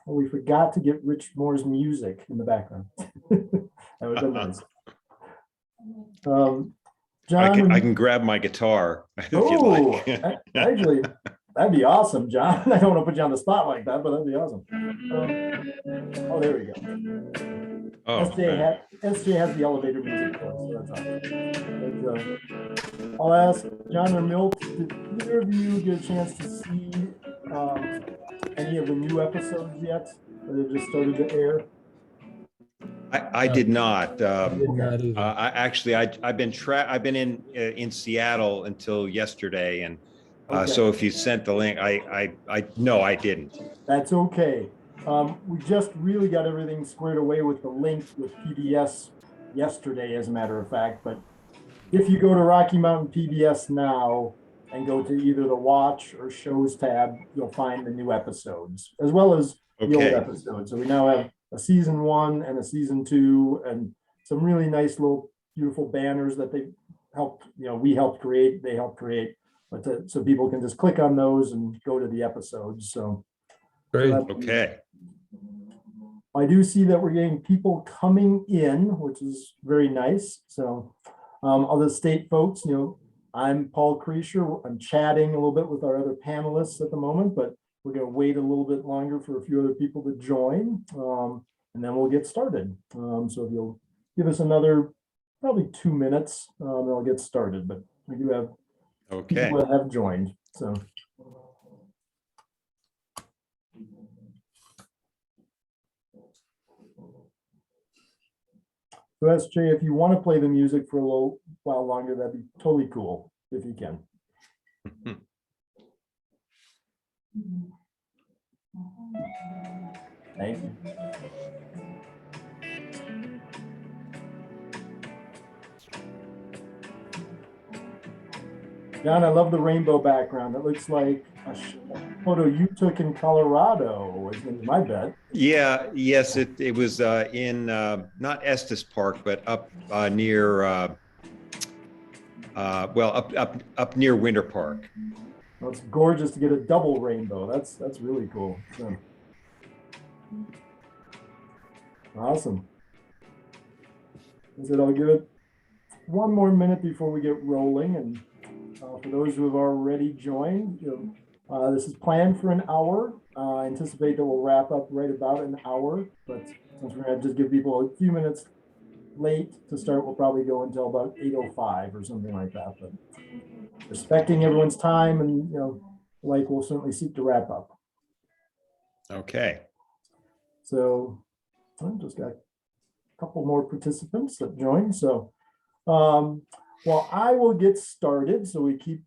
we forgot to get Rich Moore's music in the background. That would have been nice. John, I can grab my guitar if you'd oh, like. actually, that'd be awesome, John. I don't want to put you on the spot like that, but that'd be awesome. Oh, there we go. Oh, SJ has the elevator music for us, so that's awesome. I'll ask John or Milt, did either of you get a chance to see any of the new episodes yet? Or they just started to air? I did not. Did not either. I've been in Seattle until yesterday, and Okay. so if you sent the link, no, I didn't. That's okay. We just really got everything squared away with the link with PBS yesterday, as a matter of fact. But if you go to Rocky Mountain PBS now and go to either the Watch or Shows tab, you'll find the new episodes, as well as the old Okay. episodes. So we now have a season 1 and a season 2, and some really nice little beautiful banners that they helped, we helped create, they helped create, but so people can just click on those and go to the episodes. So Great. Okay. I do see that we're getting people coming in, which is very nice. So I'll just state, folks, I'm Paul Kriesher. I'm chatting a little bit with our other panelists at the moment, but we're going to wait a little bit longer for a few other people to join, and then we'll get started. So if you'll give us another probably 2 minutes, then I'll get started. But we do have people that have joined. So. So SJ, if you want to play the music for a little while longer, that'd be totally cool if you can. Thank you. John, I love the rainbow background. It looks like a photo you took in Colorado, is my bet. Yeah. Yes. It was in not Estes Park, but up near up near Winter Park. Well, it's gorgeous to get a double rainbow. That's really cool. So. Awesome. I said I'll give it 1 more minute before we get rolling, and for those who have already joined, this is planned for an hour. I anticipate that we'll wrap up right about an hour, but since we're going to just give people a few minutes late to start, we'll probably go until about 8:05 or something like that. But respecting everyone's time, and we'll certainly seek to wrap up. Okay. So I just got a couple more participants that joined. So well, I will get started, so we keep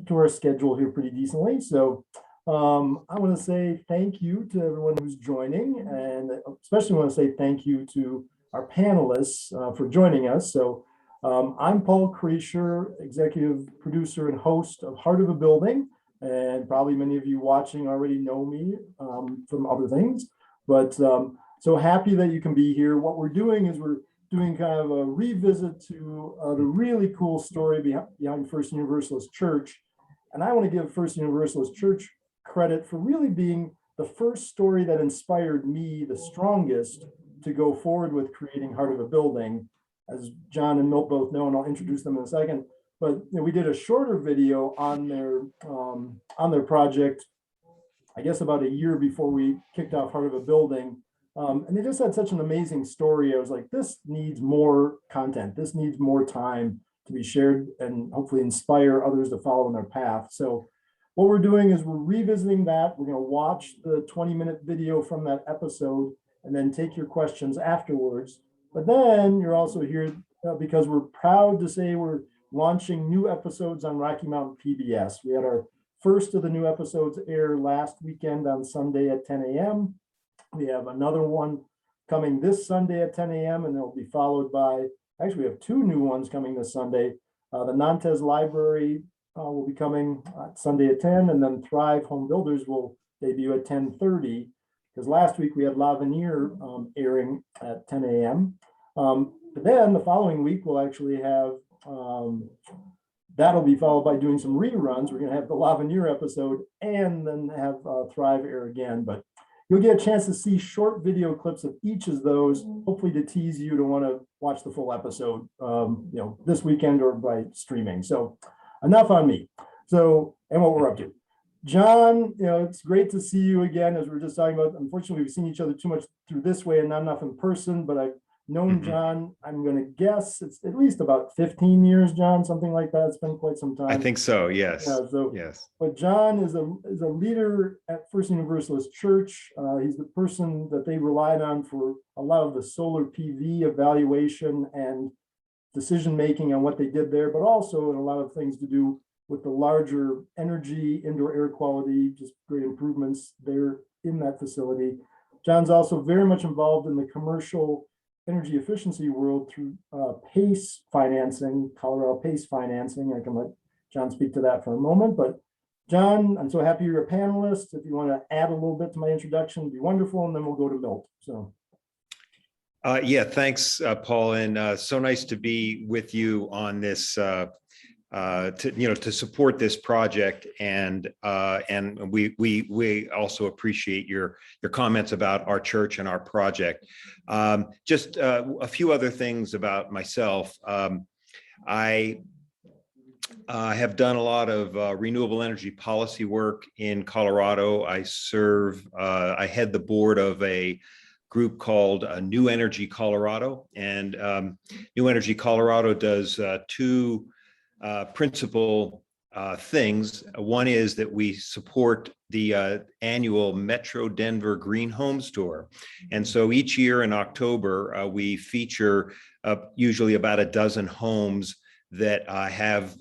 to our schedule here pretty decently. So I want to say thank you to everyone who's joining, and especially want to say thank you to our panelists for joining us. So I'm Paul Kriesher, executive producer and host of Heart of a Building, and probably many of you watching already know me from other things, but so happy that you can be here. What we're doing is we're doing kind of a revisit to the really cool story behind First Universalist Church. And I want to give First Universalist Church credit for really being the first story that inspired me the strongest to go forward with creating Heart of a Building. As John and Milt both know, and I'll introduce them in a second, but we did a shorter video on their project, I guess about a year before we kicked off Heart of a Building. And they just had such an amazing story. I was like, this needs more content. This needs more time to be shared and hopefully inspire others to follow in their path. So what we're doing is we're revisiting that. We're going to watch the 20-minute video from that episode and then take your questions afterwards. But then you're also here because we're proud to say we're launching new episodes on Rocky Mountain PBS. We had our first of the new episodes air last weekend on Sunday at 10 a.m. We have another one coming this Sunday at 10 a.m. and it'll be followed by, actually we have 2 new ones coming this Sunday. The Nantes Library will be coming Sunday at 10, and then Thrive Home Builders will debut at 10:30, because last week we had L'Avenir airing at 10 a.m. But then the following week we'll actually have, that'll be followed by doing some reruns. We're going to have the L'Avenir episode and then have Thrive air again. But you'll get a chance to see short video clips of each of those, hopefully to tease you to want to watch the full episode, this weekend or by streaming. So enough on me. So, and what we're up to. John, it's great to see you again, as we were just talking about. Unfortunately, we've seen each other too much through this way and not enough in person, but I've known John, I'm going to guess it's at least about 15 years, John, something like that. It's been quite some time. I think so, yes. Yeah, yes. But John is a leader at First Universalist Church. He's the person that they relied on for a lot of the solar PV evaluation and decision-making on what they did there, but also in a lot of things to do with the larger energy, indoor air quality, just great improvements there in that facility. John's also very much involved in the commercial energy efficiency world through PACE financing, Colorado PACE financing. I can let John speak to that for a moment, but John, I'm so happy you're a panelist. If you want to add a little bit to my introduction, it'd be wonderful, and then we'll go to Milt. So. Yeah, thanks, Paul, and so nice to be with you on this, to support this project, and we also appreciate your comments about our church and our project. Just a few other things about myself. I have done a lot of renewable energy policy work in Colorado. I head the board of a group called New Energy Colorado, and New Energy Colorado does two principal things. One is that we support the annual Metro Denver Green Homes Tour. And so each year in October, we feature usually about a dozen homes that have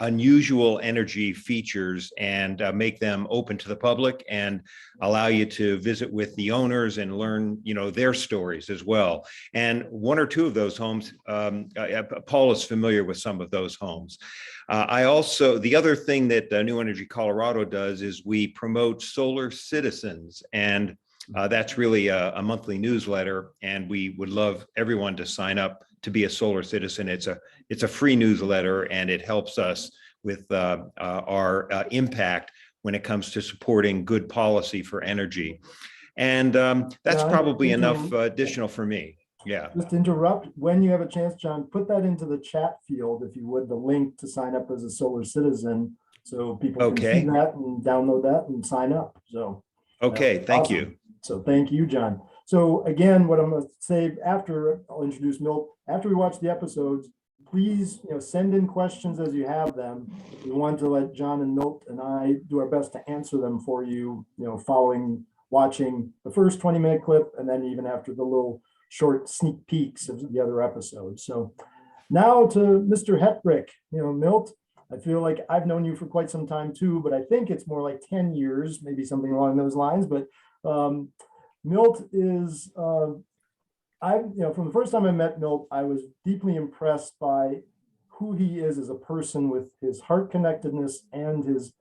unusual energy features, and make them open to the public and allow you to visit with the owners and learn, their stories as well. And one or two of those homes, Paul is familiar with some of those homes. The other thing that New Energy Colorado does is we promote solar citizens, and that's really a monthly newsletter, and we would love everyone to sign up to be a solar citizen. It's a free newsletter, and it helps us with our impact when it comes to supporting good policy for energy. And that's probably enough additional for me. Yeah. Just to interrupt, when you have a chance, John, put that into the chat field, if you would, the link to sign up as a solar citizen, so people can see that and download that and sign up. So. Okay, thank you. So thank you, John. So again, what I'm going to say after I'll introduce Milt, after we watch the episodes, please send in questions as you have them. We want to let John and Milt and I do our best to answer them for you, following watching the first 20-minute clip, and then even after the little short sneak peeks of the other episodes. So now to Mr. Hetrick. Milt, I feel like I've known you for quite some time too, but I think it's more like 10 years, maybe something along those lines. But Milt is, from the first time I met Milt, I was deeply impressed by who he is as a person, with his heart connectedness and his,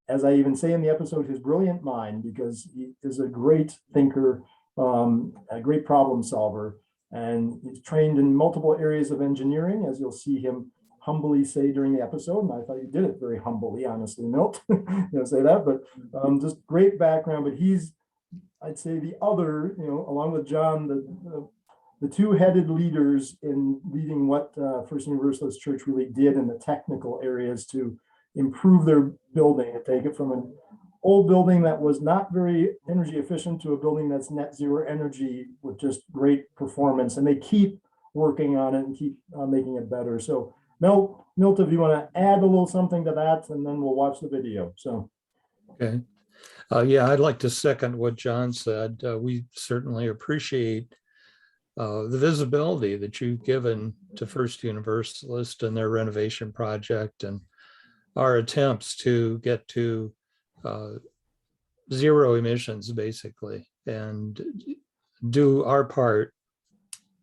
as I even say in the episode, his brilliant mind, because he is a great thinker, a great problem solver, and he's trained in multiple areas of engineering, as you'll see him humbly say during the episode. And I thought you did it very humbly, honestly, Milt. Say that, but just great background. But he's, I'd say, the other, along with John, the two-headed leaders in leading what First Universalist Church really did in the technical areas to improve their building and take it from an old building that was not very energy efficient to a building that's net zero energy with just great performance. And they keep working on it and keep making it better. So Milt, if you want to add a little something to that, and then we'll watch the video. So. Okay. Yeah, I'd like to second what John said. We certainly appreciate the visibility that you've given to First Universalist and their renovation project, and our attempts to get to zero emissions, basically, and do our part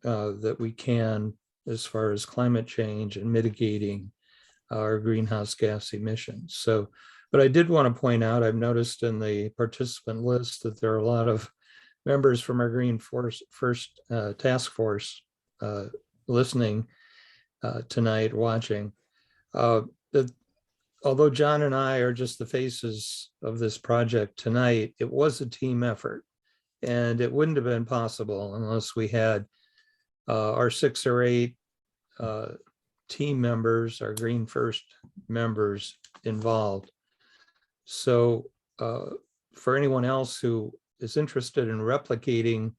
that we can as far as climate change and mitigating our greenhouse gas emissions. So, but I did want to point out, I've noticed in the participant list that there are a lot of members from our Green First Task Force listening tonight, watching. although John and I are just the faces of this project tonight, it was a team effort. And it wouldn't have been possible unless we had our 6 or 8 team members, our Green First members involved. So for anyone else who is interested in replicating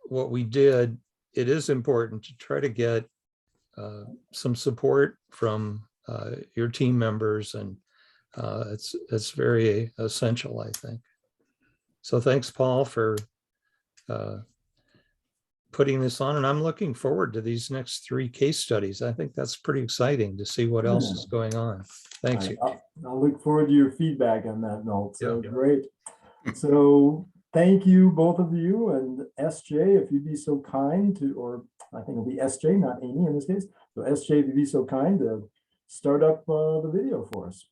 what we did, it is important to try to get some support from your team members, and it's very essential, I think. So thanks, Paul, for putting this on, and I'm looking forward to these next 3 case studies. I think that's pretty exciting to see what else is going on. Thanks. I'll look forward to your feedback on that, Milt. So Yeah. great. So thank you, both of you, and SJ, if you'd be so kind to, or I think it'll be SJ, not Amy in this case. So SJ, if you'd be so kind to start up the video for us.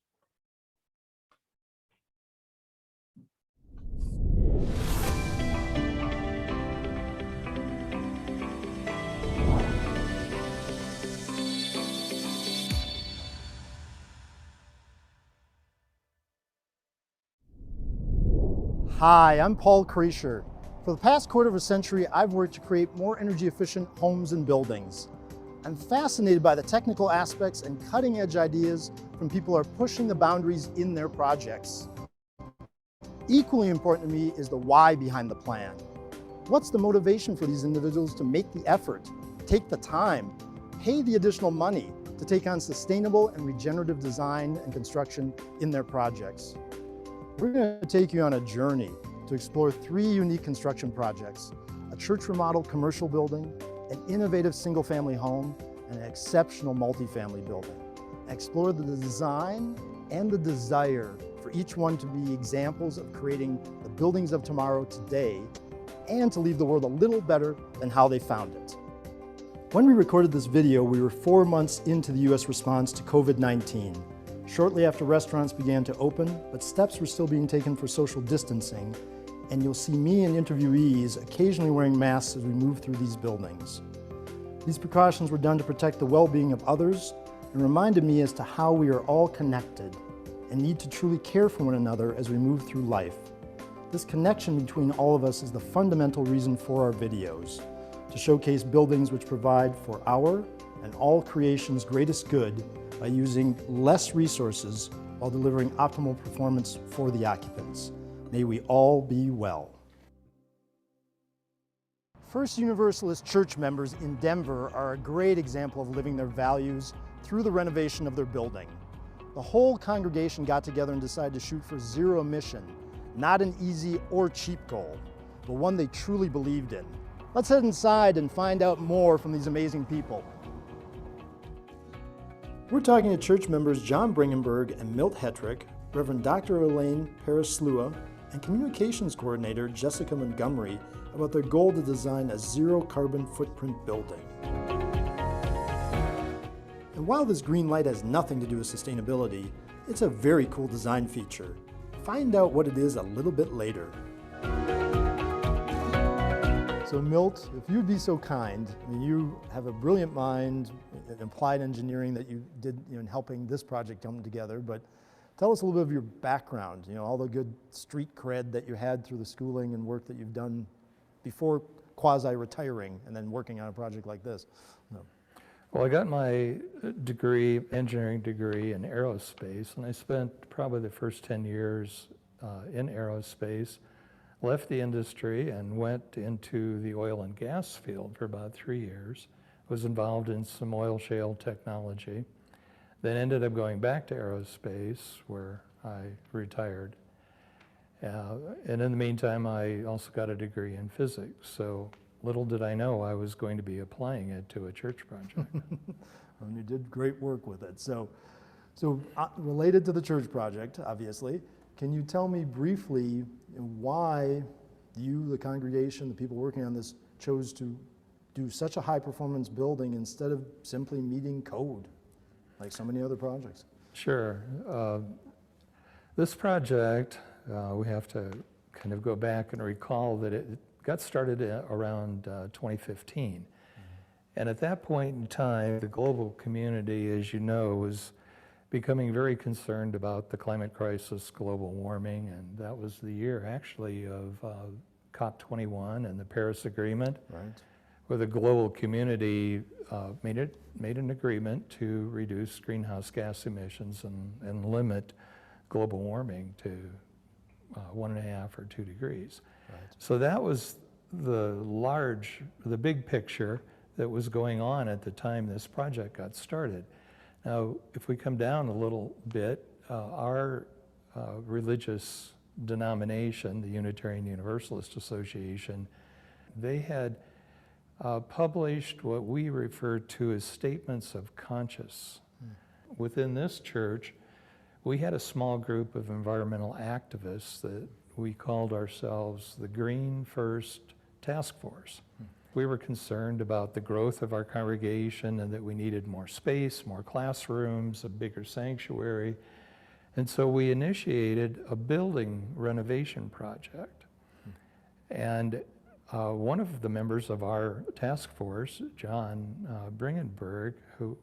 Hi, I'm Paul Kriesher. For the past quarter of a century, I've worked to create more energy efficient homes and buildings. I'm fascinated by the technical aspects and cutting edge ideas from people who are pushing the boundaries in their projects. Equally important to me is the why behind the plan. What's the motivation for these individuals to make the effort, take the time, pay the additional money to take on sustainable and regenerative design and construction in their projects? We're going to take you on a journey to explore 3 unique construction projects: a church remodel commercial building, an innovative single-family home, and an exceptional multifamily building. Explore the design and the desire for each one to be examples of creating the buildings of tomorrow today, and to leave the world a little better than how they found it. When we recorded this video, we were 4 months into the U.S. response to COVID-19. Shortly after restaurants began to open, but steps were still being taken for social distancing, and you'll see me and interviewees occasionally wearing masks as we move through these buildings. These precautions were done to protect the well-being of others and reminded me as to how we are all connected and need to truly care for one another as we move through life. This connection between all of us is the fundamental reason for our videos, to showcase buildings which provide for our and all creation's greatest good by using less resources while delivering optimal performance for the occupants. May we all be well. First Universalist Church members in Denver are a great example of living their values through the renovation of their building. The whole congregation got together and decided to shoot for zero emission, not an easy or cheap goal, but one they truly believed in. Let's head inside and find out more from these amazing people. We're talking to church members John Bringenberg and Milt Hetrick, Reverend Dr. Elaine Paraslua, and Communications Coordinator Jessica Montgomery about their goal to design a zero carbon footprint building. And while this green light has nothing to do with sustainability, it's a very cool design feature. Find out what it is a little bit later. So Milt, if you'd be so kind, I mean, you have a brilliant mind in applied engineering that you did in helping this project come together, but tell us a little bit of your background, all the good street cred that you had through the schooling and work that you've done before quasi-retiring and then working on a project like this. Well, I got my engineering degree in aerospace, and I spent probably the first 10 years in aerospace. Left the industry and went into the oil and gas field for about 3 years. Was involved in some oil shale technology. Then ended up going back to aerospace where I retired. And in the meantime, I also got a degree in physics. So little did I know I was going to be applying it to a church project. And you did great work with it. So related to the church project, obviously, can you tell me briefly why you, the congregation, the people working on this, chose to do such a high performance building instead of simply meeting code like so many other projects? Sure. This project, we have to kind of go back and recall that it got started around 2015. Mm-hmm. And at that point in time, the global community, as you know, was becoming very concerned about the climate crisis, global warming, and that was the year actually of COP21 and the Paris Agreement, Right. where the global community made an agreement to reduce greenhouse gas emissions and limit global warming to 1.5 or 2 degrees. Right. So that was the big picture that was going on at the time this project got started. Now, if we come down a little bit, our religious denomination, the Unitarian Universalist Association, they had published what we refer to as statements of conscience. Within this church, we had a small group of environmental activists that we called ourselves the Green First Task Force. We were concerned about the growth of our congregation and that we needed more space, more classrooms, a bigger sanctuary. And so we initiated a building renovation project. And one of the members of our task force, John Bringenberg, who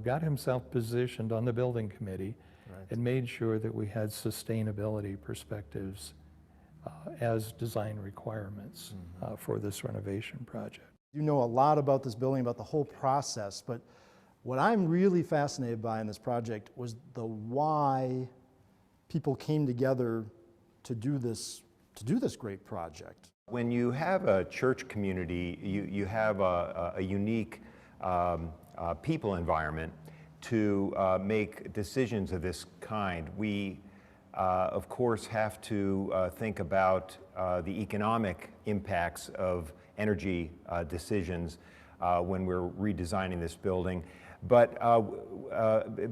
got himself positioned on the building committee, Right. and made sure that we had sustainability perspectives as design requirements for this renovation project. You know a lot about this building, about the whole process, but what I'm really fascinated by in this project was the why people came together to do this great project. When you have a church community, you have a unique people environment to make decisions of this kind. We, of course, have to think about the economic impacts of energy decisions when we're redesigning this building. But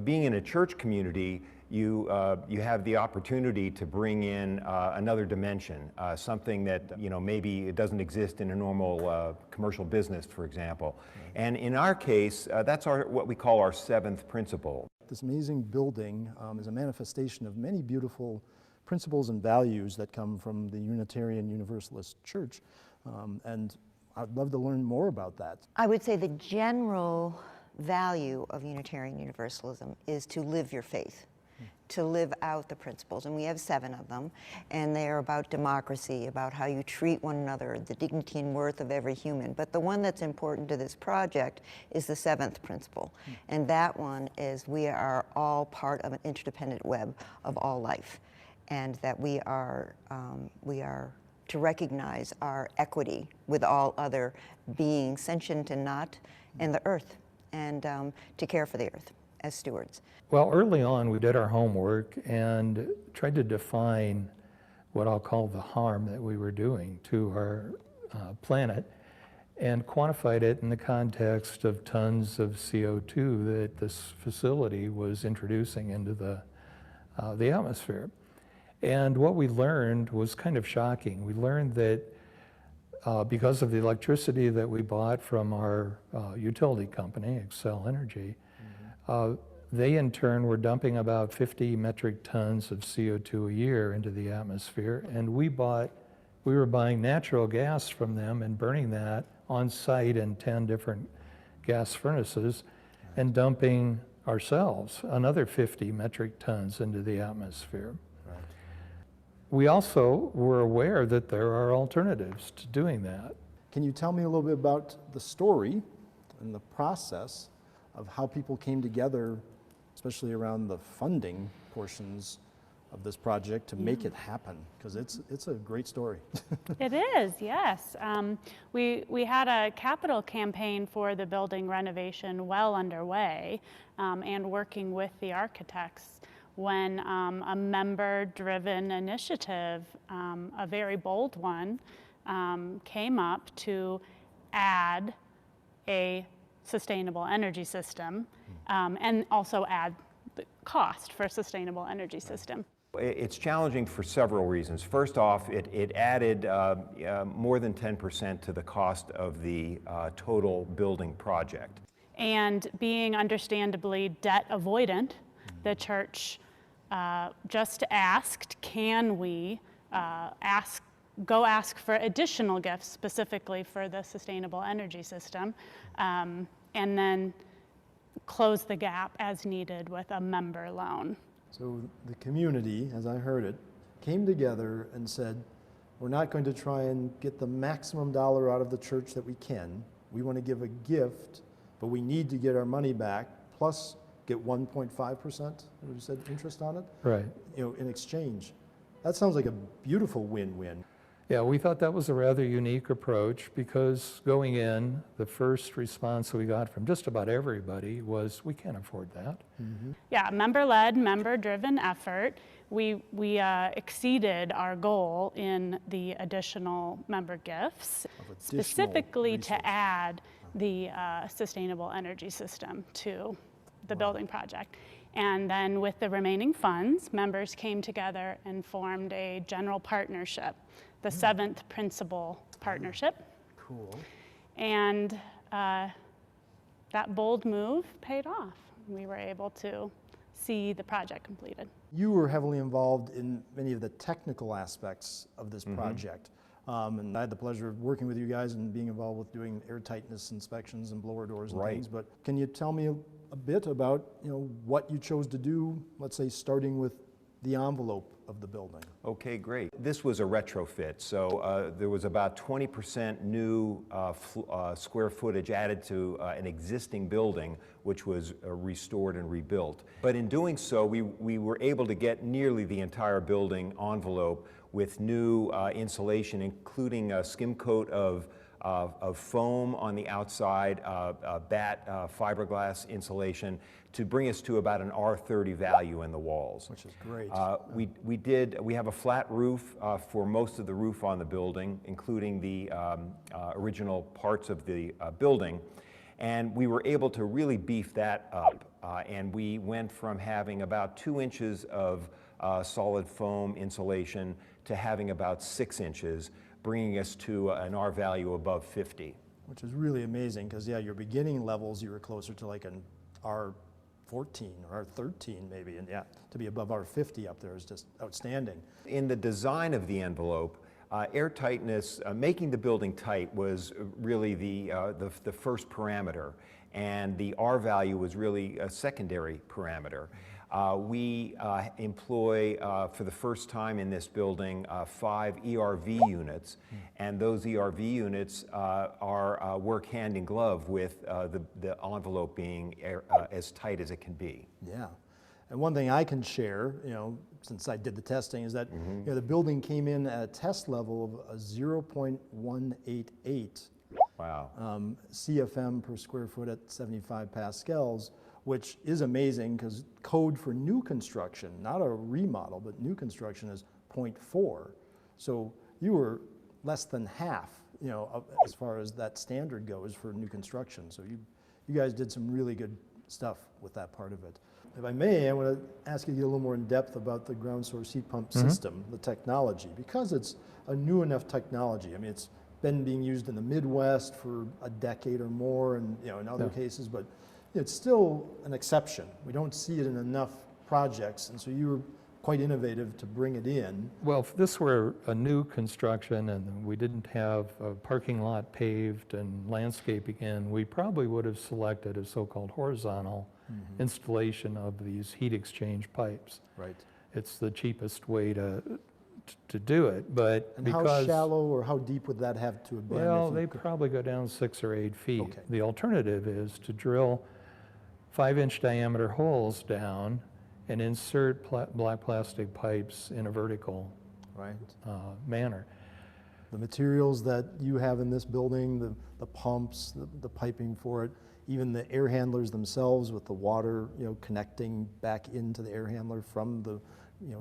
being in a church community, you have the opportunity to bring in another dimension, something that maybe it doesn't exist in a normal commercial business, for example. And in our case, that's what we call our seventh principle. This amazing building is a manifestation of many beautiful principles and values that come from the Unitarian Universalist Church, and I'd love to learn more about that. I would say the general value of Unitarian Universalism is to live your faith, to live out the principles, and we have 7 of them, and they are about democracy, about how you treat one another, the dignity and worth of every human. But the one that's important to this project is the 7th principle, and that one is we are all part of an interdependent web of all life, and that we are to recognize our equity with all other beings, sentient and not, and the earth, and to care for the earth as stewards. Well, early on, we did our homework and tried to define what I'll call the harm that we were doing to our planet, and quantified it in the context of tons of CO2 that this facility was introducing into the atmosphere. And what we learned was kind of shocking. We learned that because of the electricity that we bought from our utility company, Xcel Energy, they in turn were dumping about 50 metric tons of CO2 a year into the atmosphere, and we were buying natural gas from them and burning that on site in 10 different gas furnaces and dumping ourselves another 50 metric tons into the atmosphere. We also were aware that there are alternatives to doing that. Can you tell me a little bit about the story and the process of how people came together, especially around the funding portions of this project, to make it happen? Because it's a great story. It is, yes. We had a capital campaign for the building renovation well underway, and working with the architects, when a member-driven initiative, a very bold one, came up to add a sustainable energy system, and also add the cost for a sustainable energy system. It's challenging for several reasons. First off, it added more than 10% to the cost of the total building project. And being understandably debt avoidant, the church just asked, can we go ask for additional gifts specifically for the sustainable energy system, and then close the gap as needed with a member loan. So the community, as I heard it, came together and said, we're not going to try and get the maximum dollar out of the church that we can. We want to give a gift, but we need to get our money back, plus get 1.5%, you said, interest on it? Right. In exchange. That sounds like a beautiful win-win. Yeah, we thought that was a rather unique approach because going in, the first response we got from just about everybody was, we can't afford that. Mm-hmm. Yeah, member-led, member-driven effort. We exceeded our goal in the additional member gifts, specifically to add the sustainable energy system to the building project. And then with the remaining funds, members came together and formed a general partnership, the seventh principal partnership. Cool. And that bold move paid off. We were able to see the project completed. You were heavily involved in many of the technical aspects of this project. And I had the pleasure of working with you guys and being involved with doing air tightness inspections and blower doors and things. But can you tell me a bit about what you chose to do, let's say starting with the envelope of the building? Okay, great. This was a retrofit, so there was about 20% new square footage added to an existing building, which was restored and rebuilt. But in doing so, we were able to get nearly the entire building envelope with new insulation, including a skim coat of foam on the outside, bat fiberglass insulation, to bring us to about an R30 value in the walls. Which is great. We have a flat roof for most of the roof on the building, including the original parts of the building. And we were able to really beef that up. And we went from having about 2 inches of solid foam insulation to having about 6 inches, bringing us to an R value above 50. Which is really amazing, because your beginning levels, you were closer to like an R14 or R13 maybe, and to be above R50 up there is just outstanding. In the design of the envelope, air tightness, making the building tight was really the first parameter, and the R value was really a secondary parameter. We employ, for the first time in this building, 5 ERV units, and those ERV units work hand in glove with the envelope being as tight as it can be. Yeah, and one thing I can share, since I did the testing, is that the building came in at a test level of a 0.188 CFM per square foot at 75 pascals, which is amazing because code for new construction, not a remodel, but new construction is 0.4. So you were less than half, as far as that standard goes for new construction. So you guys did some really good stuff with that part of it. If I may, I want to ask you to get a little more in depth about the ground source heat pump system, the technology, because it's a new enough technology. I mean, it's been being used in the Midwest for a decade or more, and in other cases, but it's still an exception. We don't see it in enough projects, and so you were quite innovative to bring it in. Well, if this were a new construction and we didn't have a parking lot paved and landscaping in, we probably would have selected a so-called horizontal installation of these heat exchange pipes. Right. It's the cheapest way to do it, but and because... how shallow or how deep would that have to have been? Well, they probably go down 6 or 8 feet. Okay. The alternative is to drill 5-inch diameter holes down and insert black plastic pipes in a vertical manner. The materials that you have in this building, the pumps, the piping for it, even the air handlers themselves with the water, connecting back into the air handler from the,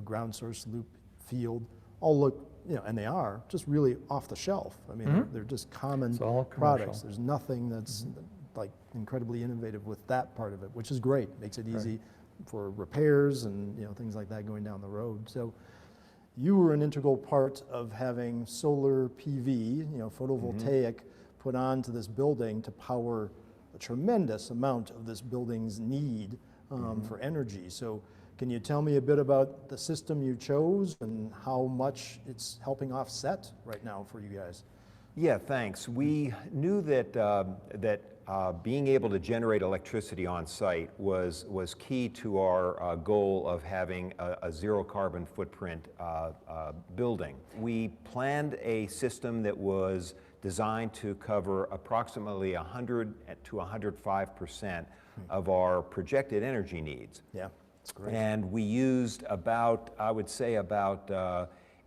ground source loop field, all look, and they are just really off the shelf. I mean, they're just common products. There's nothing that's like incredibly innovative with that part of it, which is great. Makes it easy for repairs and things like that going down the road. So you were an integral part of having solar PV, photovoltaic, put onto this building to power a tremendous amount of this building's need for energy. So can you tell me a bit about the system you chose and how much it's helping offset right now for you guys? Yeah, thanks. We knew that being able to generate electricity on site was key to our goal of having a zero carbon footprint building. We planned a system that was designed to cover approximately 100 to 105% of our projected energy needs. Yeah, that's great. And we used about, I would say about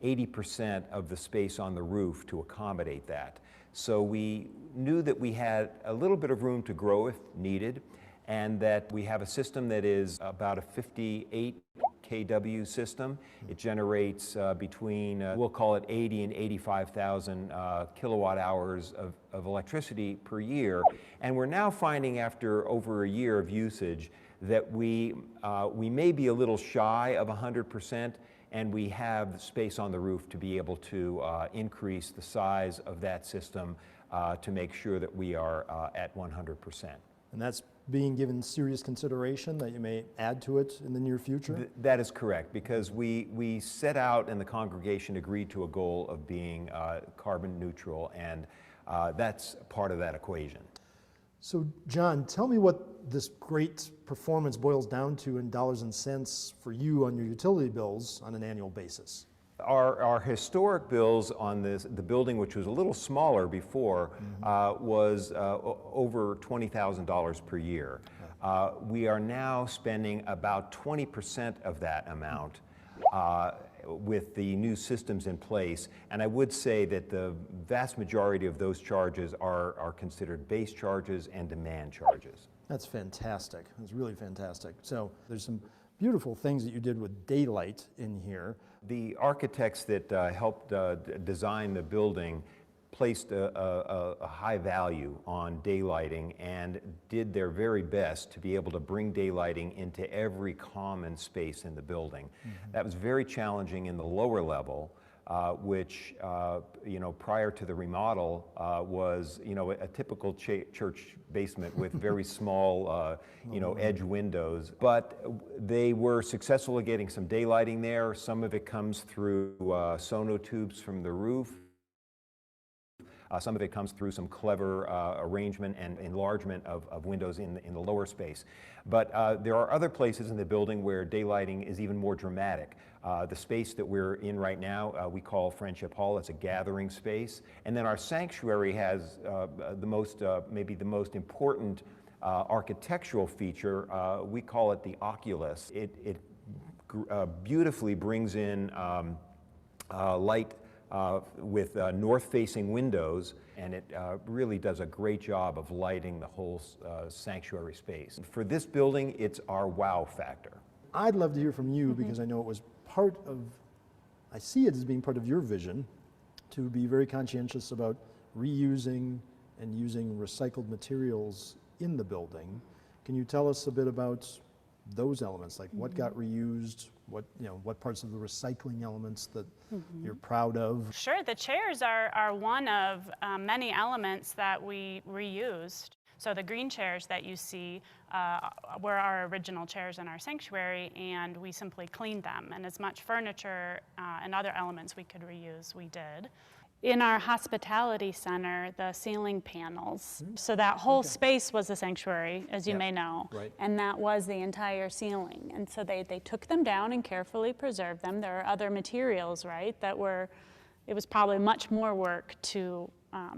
80% of the space on the roof to accommodate that. So we knew that we had a little bit of room to grow if needed, and that we have a system that is about a 58 kW system. It generates between, we'll call it 80 and 85,000 kilowatt hours of electricity per year. And we're now finding, after over a year of usage, that we may be a little shy of 100%, and we have space on the roof to be able to increase the size of that system to make sure that we are at 100%. And that's being given serious consideration, that you may add to it in the near future? That is correct, because we set out and the congregation agreed to a goal of being carbon neutral, and that's part of that equation. So John, tell me what this great performance boils down to in dollars and cents for you on your utility bills on an annual basis. Our historic bills on the building, which was a little smaller before, was over $20,000 per year. We are now spending about 20% of that amount with the new systems in place, and I would say that the vast majority of those charges are considered base charges and demand charges. That's fantastic. That's really fantastic. So there's some beautiful things that you did with daylight in here. The architects that helped design the building placed a high value on daylighting and did their very best to be able to bring daylighting into every common space in the building. That was very challenging in the lower level, which prior to the remodel was a typical church basement with very small edge windows. But they were successful at getting some daylighting there. Some of it comes through sonotubes from the roof. Some of it comes through some clever arrangement and enlargement of windows in the lower space. But there are other places in the building where daylighting is even more dramatic. The space that we're in right now, we call Friendship Hall. It's a gathering space. And then our sanctuary has maybe the most important architectural feature. We call it the Oculus. It beautifully brings in light with north-facing windows, and it really does a great job of lighting the whole sanctuary space. For this building, it's our wow factor. I'd love to hear from you, because I know it was I see it as being part of your vision to be very conscientious about reusing and using recycled materials in the building. Can you tell us a bit about those elements, like what got reused, what parts of the recycling elements that you're proud of? Sure, the chairs are one of many elements that we reused. So the green chairs that you see were our original chairs in our sanctuary, and we simply cleaned them. And as much furniture and other elements we could reuse, we did. In our hospitality center, the ceiling panels, so that whole space was a sanctuary, as you may know, and that was the entire ceiling. And so they took them down and carefully preserved them. There are other materials, right, it was probably much more work to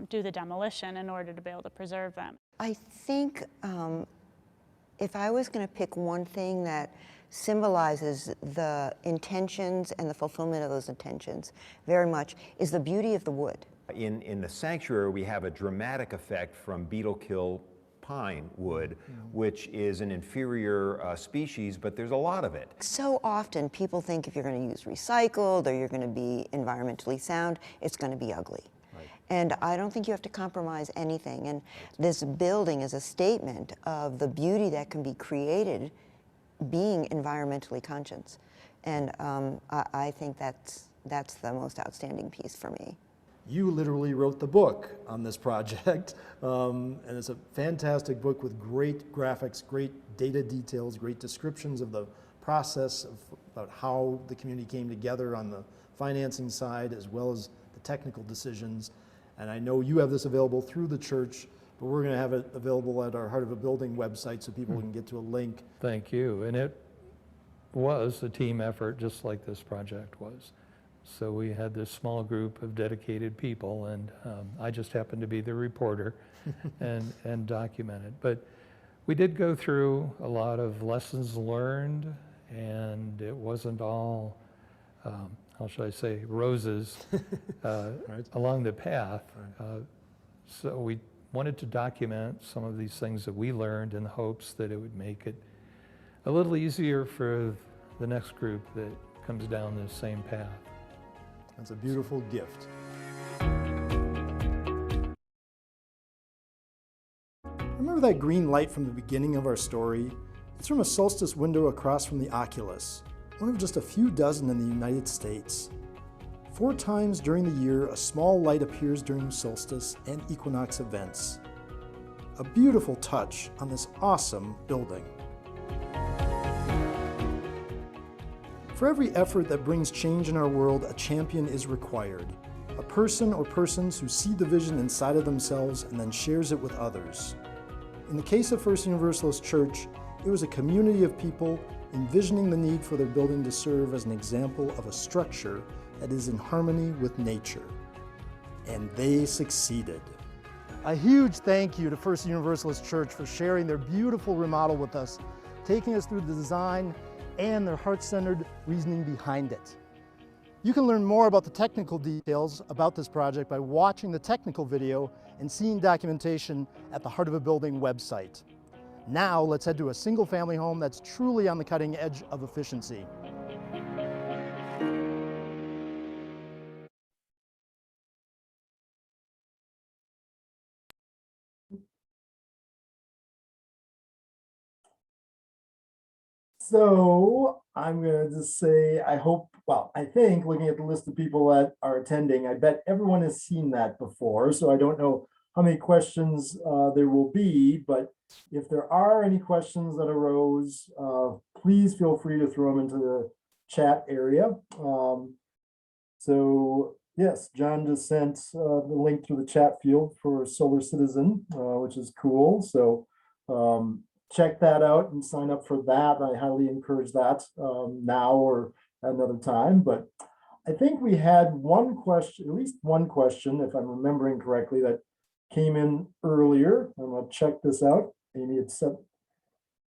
do the demolition in order to be able to preserve them. I think if I was going to pick one thing that symbolizes the intentions and the fulfillment of those intentions very much is the beauty of the wood. In the sanctuary, we have a dramatic effect from beetle kill pine wood, which is an inferior species, but there's a lot of it. So often people think if you're going to use recycled or you're going to be environmentally sound, it's going to be ugly. And I don't think you have to compromise anything. And this building is a statement of the beauty that can be created being environmentally conscious. And I think that's the most outstanding piece for me. You literally wrote the book on this project, and it's a fantastic book with great graphics, great data details, great descriptions of the process about how the community came together on the financing side, as well as the technical decisions. And I know you have this available through the church but we're going to have it available at our Heart of a Building website so people can get to a link. Thank you. And it was a team effort, just like this project was. So we had this small group of dedicated people, and I just happened to be the reporter and document it. But we did go through a lot of lessons learned, and it wasn't all, how should I say, roses Right. along the path. Right. So we wanted to document some of these things that we learned in the hopes that it would make it a little easier for the next group that comes down this same path. That's a beautiful gift. Remember that green light from the beginning of our story? It's from a solstice window across from the Oculus, one of just a few dozen in the United States. 4 times during the year, a small light appears during solstice and equinox events. A beautiful touch on this awesome building. For every effort that brings change in our world, a champion is required. A person or persons who see the vision inside of themselves and then shares it with others. In the case of First Universalist Church, it was a community of people envisioning the need for their building to serve as an example of a structure that is in harmony with nature. And they succeeded. A huge thank you to First Universalist Church for sharing their beautiful remodel with us, taking us through the design and their heart-centered reasoning behind it. You can learn more about the technical details about this project by watching the technical video and seeing documentation at the Heart of a Building website. Now let's head to a single-family home that's truly on the cutting edge of efficiency. So I'm going to just say, I hope, well, I think looking at the list of people that are attending, I bet everyone has seen that before. So I don't know how many questions there will be, but if there are any questions that arose, please feel free to throw them into the chat area. So yes, John just sent the link to the chat field for Solar Citizen, which is cool. So check that out and sign up for that. I highly encourage that now or at another time. But I think we had one question, at least one question, if I'm remembering correctly, that came in earlier. I'm going to check this out. Amy had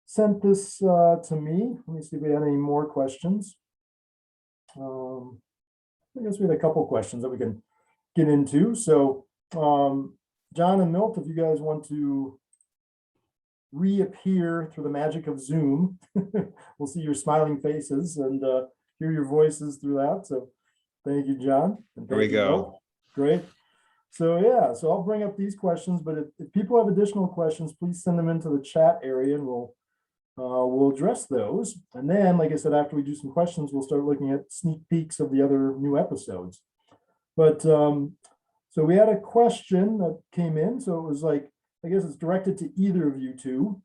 sent this to me. Let me see if we had any more questions. I guess we had a couple questions that we can get into. So John and Milt, if you guys want to reappear through the magic of Zoom, we'll see your smiling faces and hear your voices through that. So thank you, John. And There we thank you, go. Milt. Great. So yeah, so I'll bring up these questions, but if people have additional questions, please send them into the chat area and we'll address those. And then, like I said, after we do some questions, we'll start looking at sneak peeks of the other new episodes. But so we had a question that came in. So it was like, I guess it's directed to either of you two,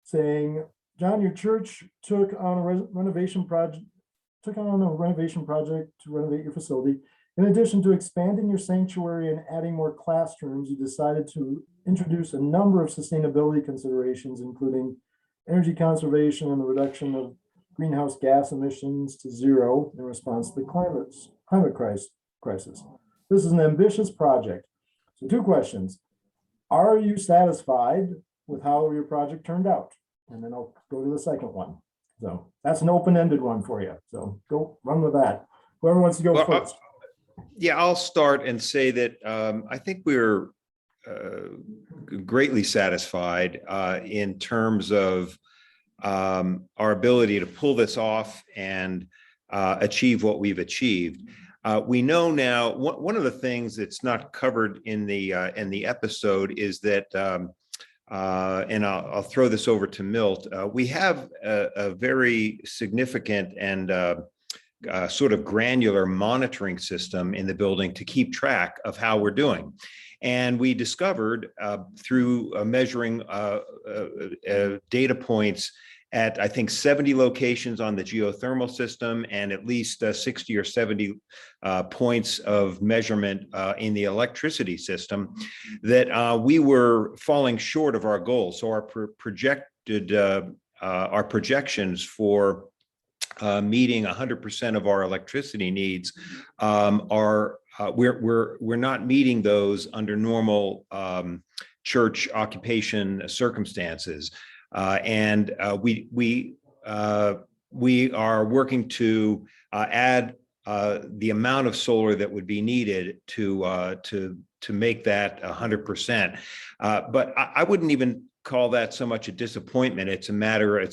saying, John, your church took on a renovation project to renovate your facility. In addition to expanding your sanctuary and adding more classrooms, you decided to introduce a number of sustainability considerations, including energy conservation and the reduction of greenhouse gas emissions to zero in response to the climate crisis. This is an ambitious project. So 2 questions. Are you satisfied with how your project turned out? And then I'll go to the second one. So that's an open-ended one for you. So go run with that. Whoever wants to go first. Yeah, I'll start and say that I think we're greatly satisfied in terms of our ability to pull this off and achieve what we've achieved. We know now one of the things that's not covered in the episode is that, and I'll throw this over to Milt. We have a very significant and sort of granular monitoring system in the building to keep track of how we're doing. And we discovered through measuring data points at, I think, 70 locations on the geothermal system and at least 60 or 70 points of measurement in the electricity system, that we were falling short of our goal. So our projections for meeting 100% of our electricity needs we're not meeting those under normal church occupation circumstances, and we are working to add the amount of solar that would be needed to make that 100%. But I wouldn't even call that so much a disappointment. It's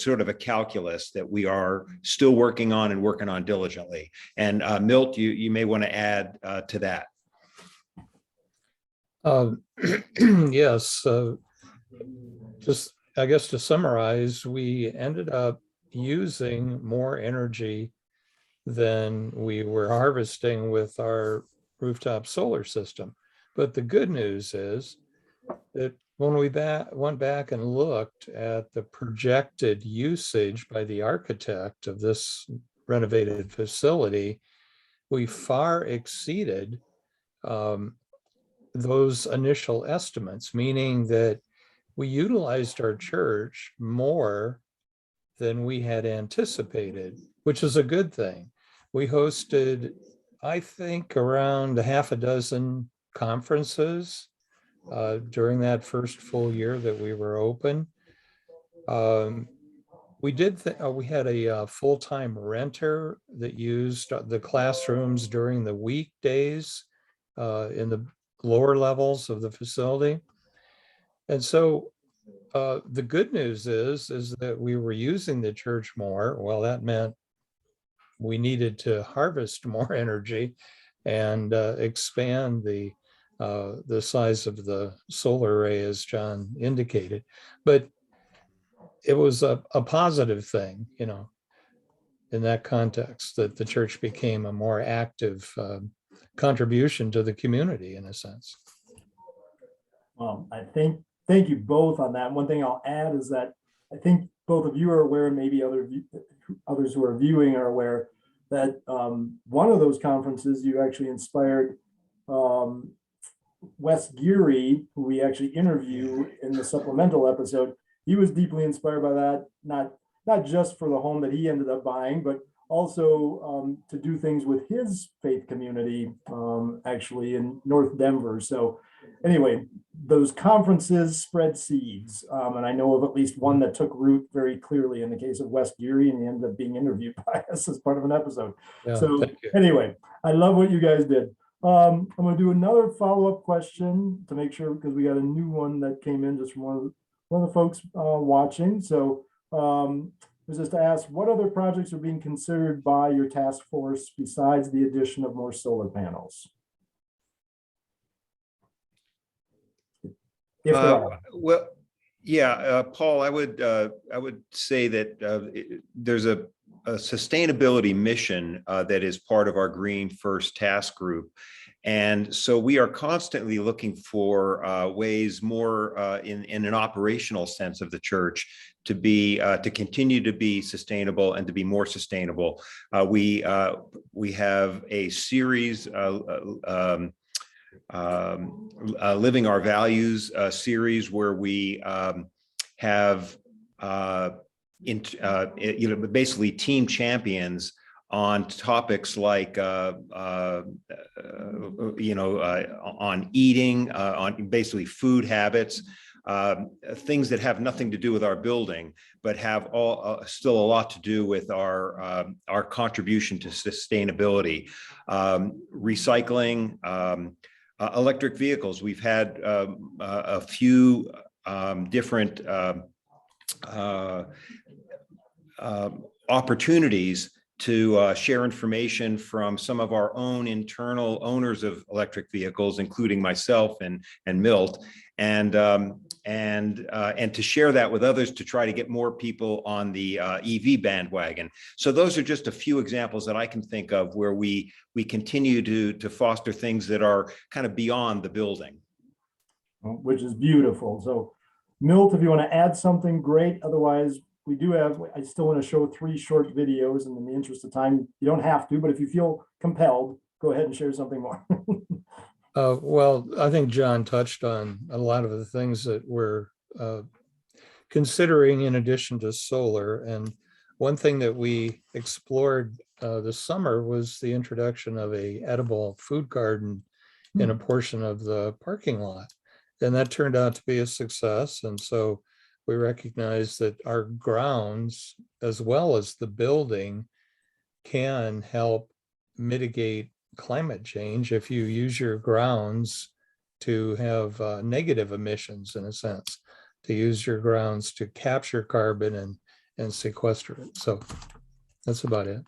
sort of a calculus that we are still working on diligently. And Milt, you may want to add to that. Yes, just I guess to summarize, we ended up using more energy than we were harvesting with our rooftop solar system. But the good news is that when we went back and looked at the projected usage by the architect of this renovated facility, we far exceeded those initial estimates, meaning that we utilized our church more than we had anticipated, which is a good thing. We hosted, I think, around a half a dozen conferences during that first full year that we were open. We had a full-time renter that used the classrooms during the weekdays in the lower levels of the facility. And so the good news is that we were using the church more. Well, that meant we needed to harvest more energy and expand the size of the solar array, as John indicated. But it was a positive thing, in that context, that the church became a more active contribution to the community, in a sense. I thank you both on that. One thing I'll add is that I think both of you are aware, and maybe others who are viewing are aware, that one of those conferences you actually inspired Wes Geary, who we actually interview in the supplemental episode. He was deeply inspired by that, not just for the home that he ended up buying, but also to do things with his faith community, actually in North Denver. So anyway, those conferences spread seeds. And I know of at least one that took root very clearly in the case of Wes Geary, and he ended up being interviewed by us as part of an episode. Yeah, so anyway, I love what you guys did. I'm going to do another follow-up question to make sure, because we got a new one that came in just from one of the folks watching. So was just to ask, what other projects are being considered by your task force besides the addition of more solar panels? Well, yeah, Paul, I would say that there's a sustainability mission that is part of our Green First task group. And so we are constantly looking for ways more in an operational sense of the church to continue to be sustainable and to be more sustainable. We have a series, Living Our Values series, where we have basically team champions on topics like on eating, on basically food habits, things that have nothing to do with our building, but have still a lot to do with our contribution to sustainability. Recycling, electric vehicles. We've had a few different opportunities to share information from some of our own internal owners of electric vehicles, including myself and Milt, and to share that with others to try to get more people on the EV bandwagon. So those are just a few examples that I can think of where we continue to foster things that are kind of beyond the building. Which is beautiful. So Milt, if you want to add something, great. Otherwise, we do have, I still want to show 3 short videos, and in the interest of time, you don't have to, but if you feel compelled, go ahead and share something more. Well, I think John touched on a lot of the things that we're considering in addition to solar. And one thing that we explored this summer was the introduction of a edible food garden in a portion of the parking lot. And that turned out to be a success. And so we recognize that our grounds, as well as the building, can help mitigate climate change if you use your grounds to have negative emissions, in a sense, to use your grounds to capture carbon and sequester it. So that's about it.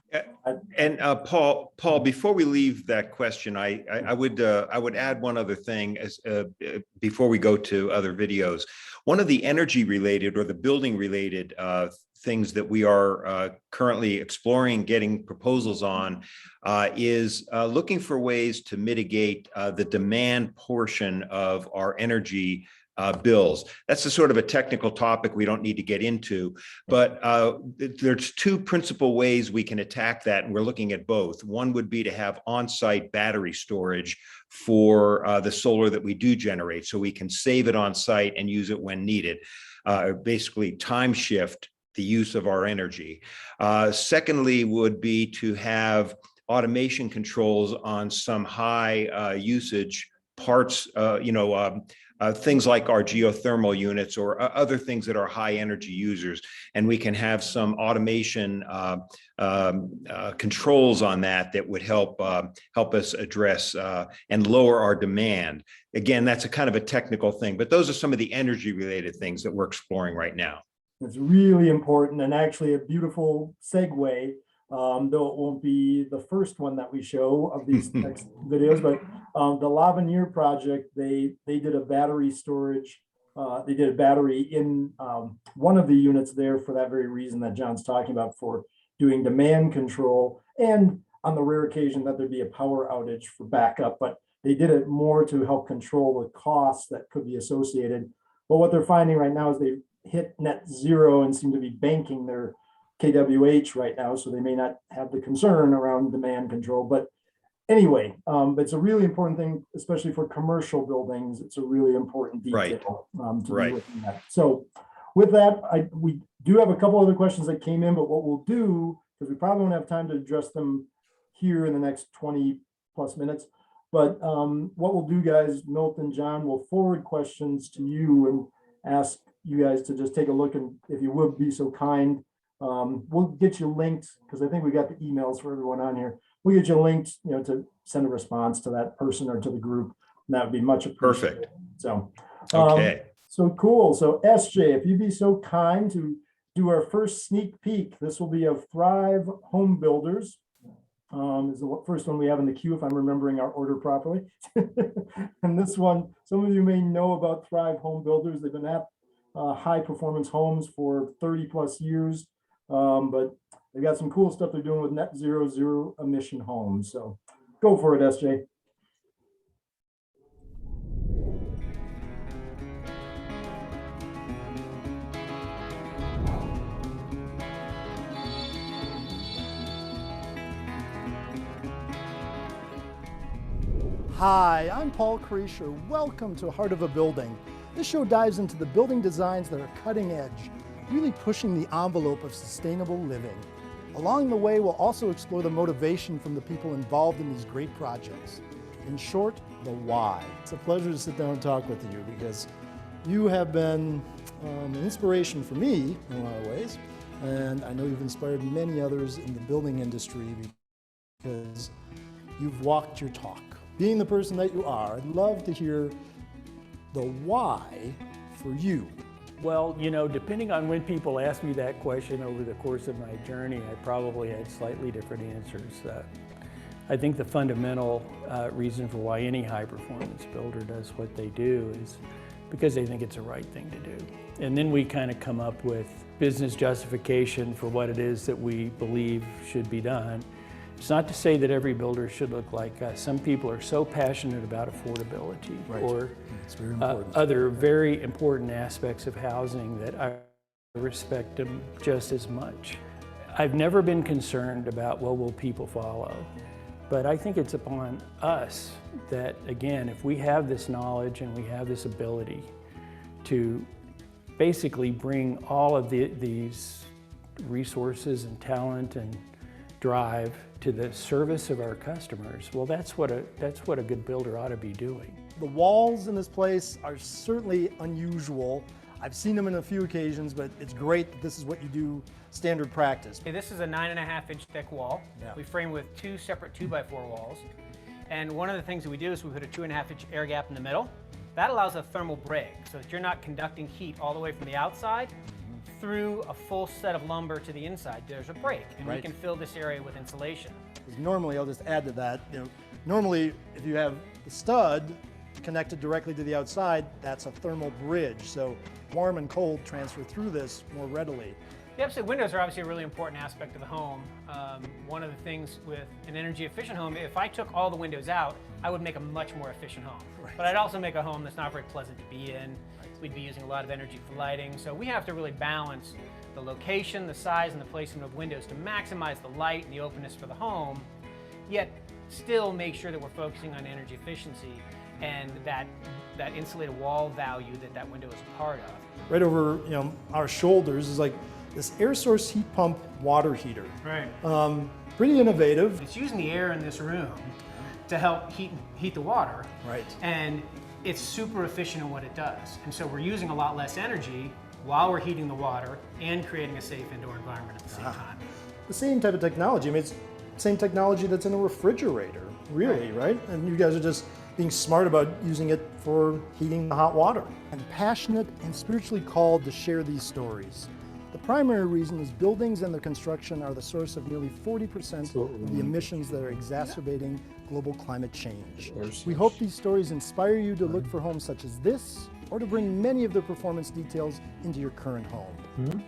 And Paul, before we leave that question, I would add one other thing as before we go to other videos. One of the energy related or the building related things that we are currently exploring, getting proposals on, is looking for ways to mitigate the demand portion of our energy bills. That's a sort of a technical topic we don't need to get into, but there's 2 principal ways we can attack that, and we're looking at both. One would be to have on-site battery storage for the solar that we do generate, so we can save it on site and use it when needed. Basically, time shift the use of our energy. Secondly, would be to have automation controls on some high usage parts, things like our geothermal units or other things that are high energy users. And we can have some automation controls on that would help us address and lower our demand. Again, that's a kind of a technical thing, but those are some of the energy related things that we're exploring right now. It's really important, and actually a beautiful segue, though it won't be the first one that we show of these next videos, but the Lavenier project, they did a battery storage, they did a battery in one of the units there for that very reason that John's talking about, for doing demand control, and on the rare occasion that there'd be a power outage for backup, but they did it more to help control the costs that could be associated. But what they're finding right now is they hit net zero and seem to be banking their KWH right now, so they may not have the concern around demand control. But anyway, it's a really important thing, especially for commercial buildings. It's a really important detail to be looking at. So with that, we do have a couple other questions that came in, but what we'll do, because we probably won't have time to address them here in the next 20 plus minutes, but what we'll do, guys, Milt and John will forward questions to you and ask you guys to just take a look, and if you would be so kind, we'll get you linked, because I think we got the emails for everyone on here. We'll get you linked, to send a response to that person or to the group, and that would be much appreciated. Perfect. So, okay. So cool. So SJ, if you'd be so kind to do our first sneak peek, this will be of Thrive Home Builders. Is the first one we have in the queue, if I'm remembering our order properly. And this one, some of you may know about Thrive Home Builders. They've been at high performance homes for 30 plus years, but they've got some cool stuff they're doing with net zero emission homes. So go for it, SJ. Hi, I'm Paul Kriesher. Welcome to Heart of a Building. This show dives into the building designs that are cutting edge, really pushing the envelope of sustainable living. Along the way, we'll also explore the motivation from the people involved in these great projects. In short, the why. It's a pleasure to sit down and talk with you, because you have been an inspiration for me in a lot of ways, and I know you've inspired many others in the building industry because you've walked your talk. Being the person that you are, I'd love to hear the why for you. Well, depending on when people ask me that question over the course of my journey, I probably had slightly different answers. I think the fundamental reason for why any high-performance builder does what they do is because they think it's the right thing to do. And then we kind of come up with business justification for what it is that we believe should be done. It's not to say that every builder should look like us. Some people are so passionate about affordability or It's very important. other very important aspects of housing that I respect them just as much. I've never been concerned about, well, will people follow? But I think it's upon us that, again, if we have this knowledge and we have this ability to basically bring all of these resources and talent and drive to the service of our customers, well, that's what a good builder ought to be doing. The walls in this place are certainly unusual. I've seen them in a few occasions, but it's great that this is what you do standard practice. Okay, this is a 9.5-inch thick wall. Yeah. We frame with 2 separate 2x4 walls. And one of the things that we do is we put a 2.5-inch air gap in the middle. That allows a thermal break so that you're not conducting heat all the way from the outside through a full set of lumber to the inside. There's a break, and we Right. can fill this area with insulation. Normally, I'll just add to that, normally if you have the stud connected directly to the outside, that's a thermal bridge. So warm and cold transfer through this more readily. The absolute windows are obviously a really important aspect of the home. One of the things with an energy efficient home, if I took all the windows out, I would make a much more efficient home. Right. But I'd also make a home that's not very pleasant to be in. We'd be using a lot of energy for lighting. So we have to really balance the location, the size, and the placement of windows to maximize the light and the openness for the home, yet still make sure that we're focusing on energy efficiency and that insulated wall value that window is a part of. Right over our shoulders is like this air source heat pump water heater. Right. Pretty innovative. It's using the air in this room to help heat the water. Right. And it's super efficient in what it does. And so we're using a lot less energy while we're heating the water and creating a safe indoor environment at the same time. The same type of technology. I mean, it's the same technology that's in a refrigerator, really, right? And you guys are just being smart about using it for heating the hot water. I'm passionate and spiritually called to share these stories. The primary reason is buildings and their construction are the source of nearly 40% of the emissions that are exacerbating global climate change. We hope these stories inspire you to look for homes such as this, or to bring many of the performance details into your current home.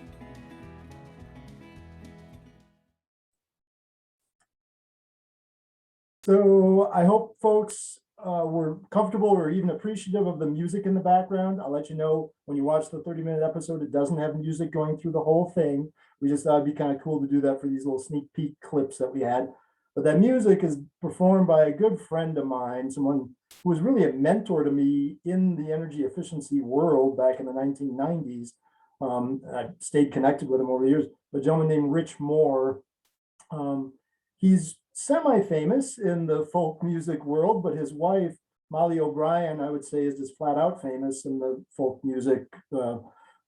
So I hope folks were comfortable or even appreciative of the music in the background. I'll let you know when you watch the 30-minute episode, it doesn't have music going through the whole thing. We just thought it'd be kind of cool to do that for these little sneak peek clips that we had. But that music is performed by a good friend of mine, someone who was really a mentor to me in the energy efficiency world back in the 1990s. I stayed connected with him over the years. A gentleman named Rich Moore. He's semi-famous in the folk music world, but his wife, Molly O'Brien, I would say is just flat out famous in the folk music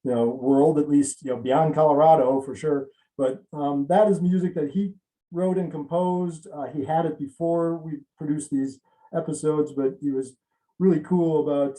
world, at least beyond Colorado for sure. But that is music that he wrote and composed. He had it before we produced these episodes, but he was really cool about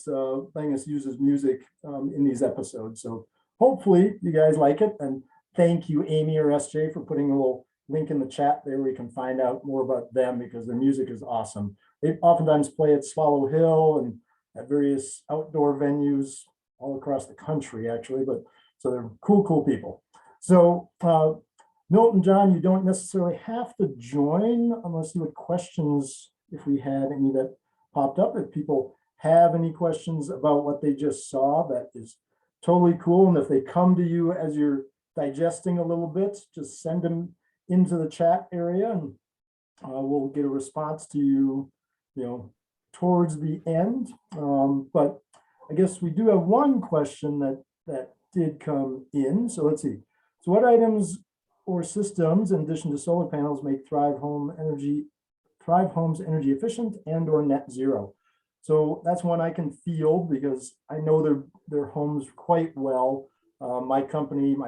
letting us use his music in these episodes. So hopefully you guys like it. And thank you, Amy or SJ, for putting a little link in the chat there where you can find out more about them, because their music is awesome. They oftentimes play at Swallow Hill and at various outdoor venues all across the country, actually. But so they're cool people. So Milton, John, you don't necessarily have to join unless you had questions, if we had any that popped up. If people have any questions about what they just saw, that is totally cool. And if they come to you as you're digesting a little bit, just send them into the chat area and we'll get a response to you, towards the end. But I guess we do have one question that did come in. So let's see. So what items or systems, in addition to solar panels, make Thrive Homes energy efficient and or net zero? So that's one I can field because I know their homes quite well. My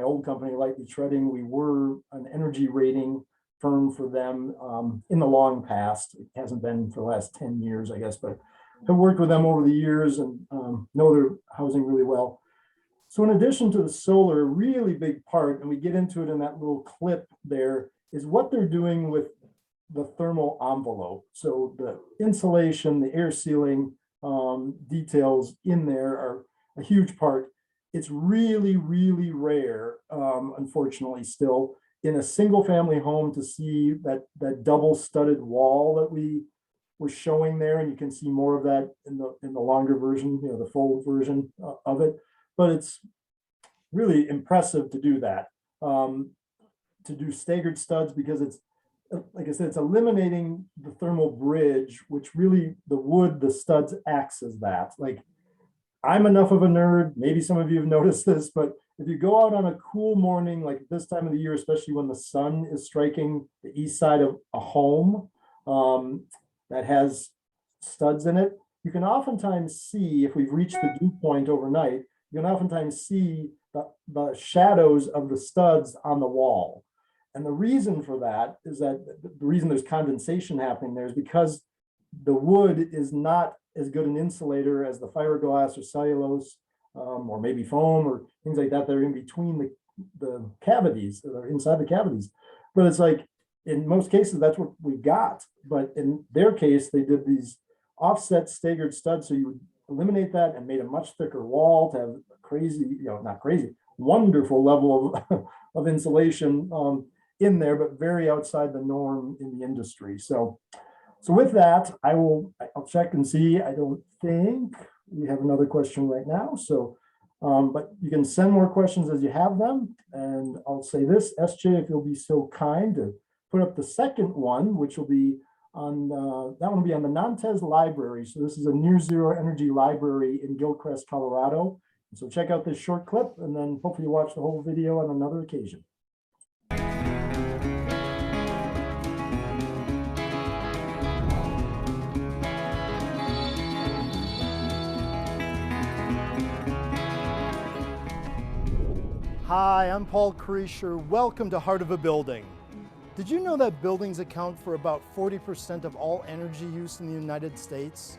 old company, Lightly Treading, we were an energy rating firm for them in the long past. It hasn't been for the last 10 years, I guess, but have worked with them over the years and know their housing really well. So in addition to the solar, a really big part, and we get into it in that little clip there, is what they're doing with the thermal envelope. So the insulation, the air sealing details in there are a huge part. It's really, really rare, unfortunately, still in a single family home to see that double studded wall that we were showing there. And you can see more of that in the longer version, the full version of it. But it's really impressive to do that. To do staggered studs, because it's, like I said, it's eliminating the thermal bridge, which really the wood, the studs acts as that. Like, I'm enough of a nerd, maybe some of you have noticed this, but if you go out on a cool morning, like this time of the year, especially when the sun is striking the east side of a home that has studs in it, you can oftentimes see, if we've reached the dew point overnight, you can oftentimes see the shadows of the studs on the wall. And the reason for that is that the reason there's condensation happening there is because the wood is not as good an insulator as the fiberglass or cellulose, or maybe foam or things like that. They're in between the cavities, or inside the cavities. But it's like, in most cases, that's what we got. But in their case, they did these offset staggered studs. So you would eliminate that and made a much thicker wall to have a crazy, not crazy, wonderful level of insulation in there, but very outside the norm in the industry. So with that, I'll check and see. I don't think we have another question right now. So, but you can send more questions as you have them. And I'll say this, SJ, if you'll be so kind to put up the second one, which will be on, that one will be on the Nantes Library. So this is a near zero energy library in Gilcrest, Colorado. So check out this short clip, and then hopefully watch the whole video on another occasion. Hi, I'm Paul Kriesher. Welcome to Heart of a Building. Did you know that buildings account for about 40% of all energy use in the United States?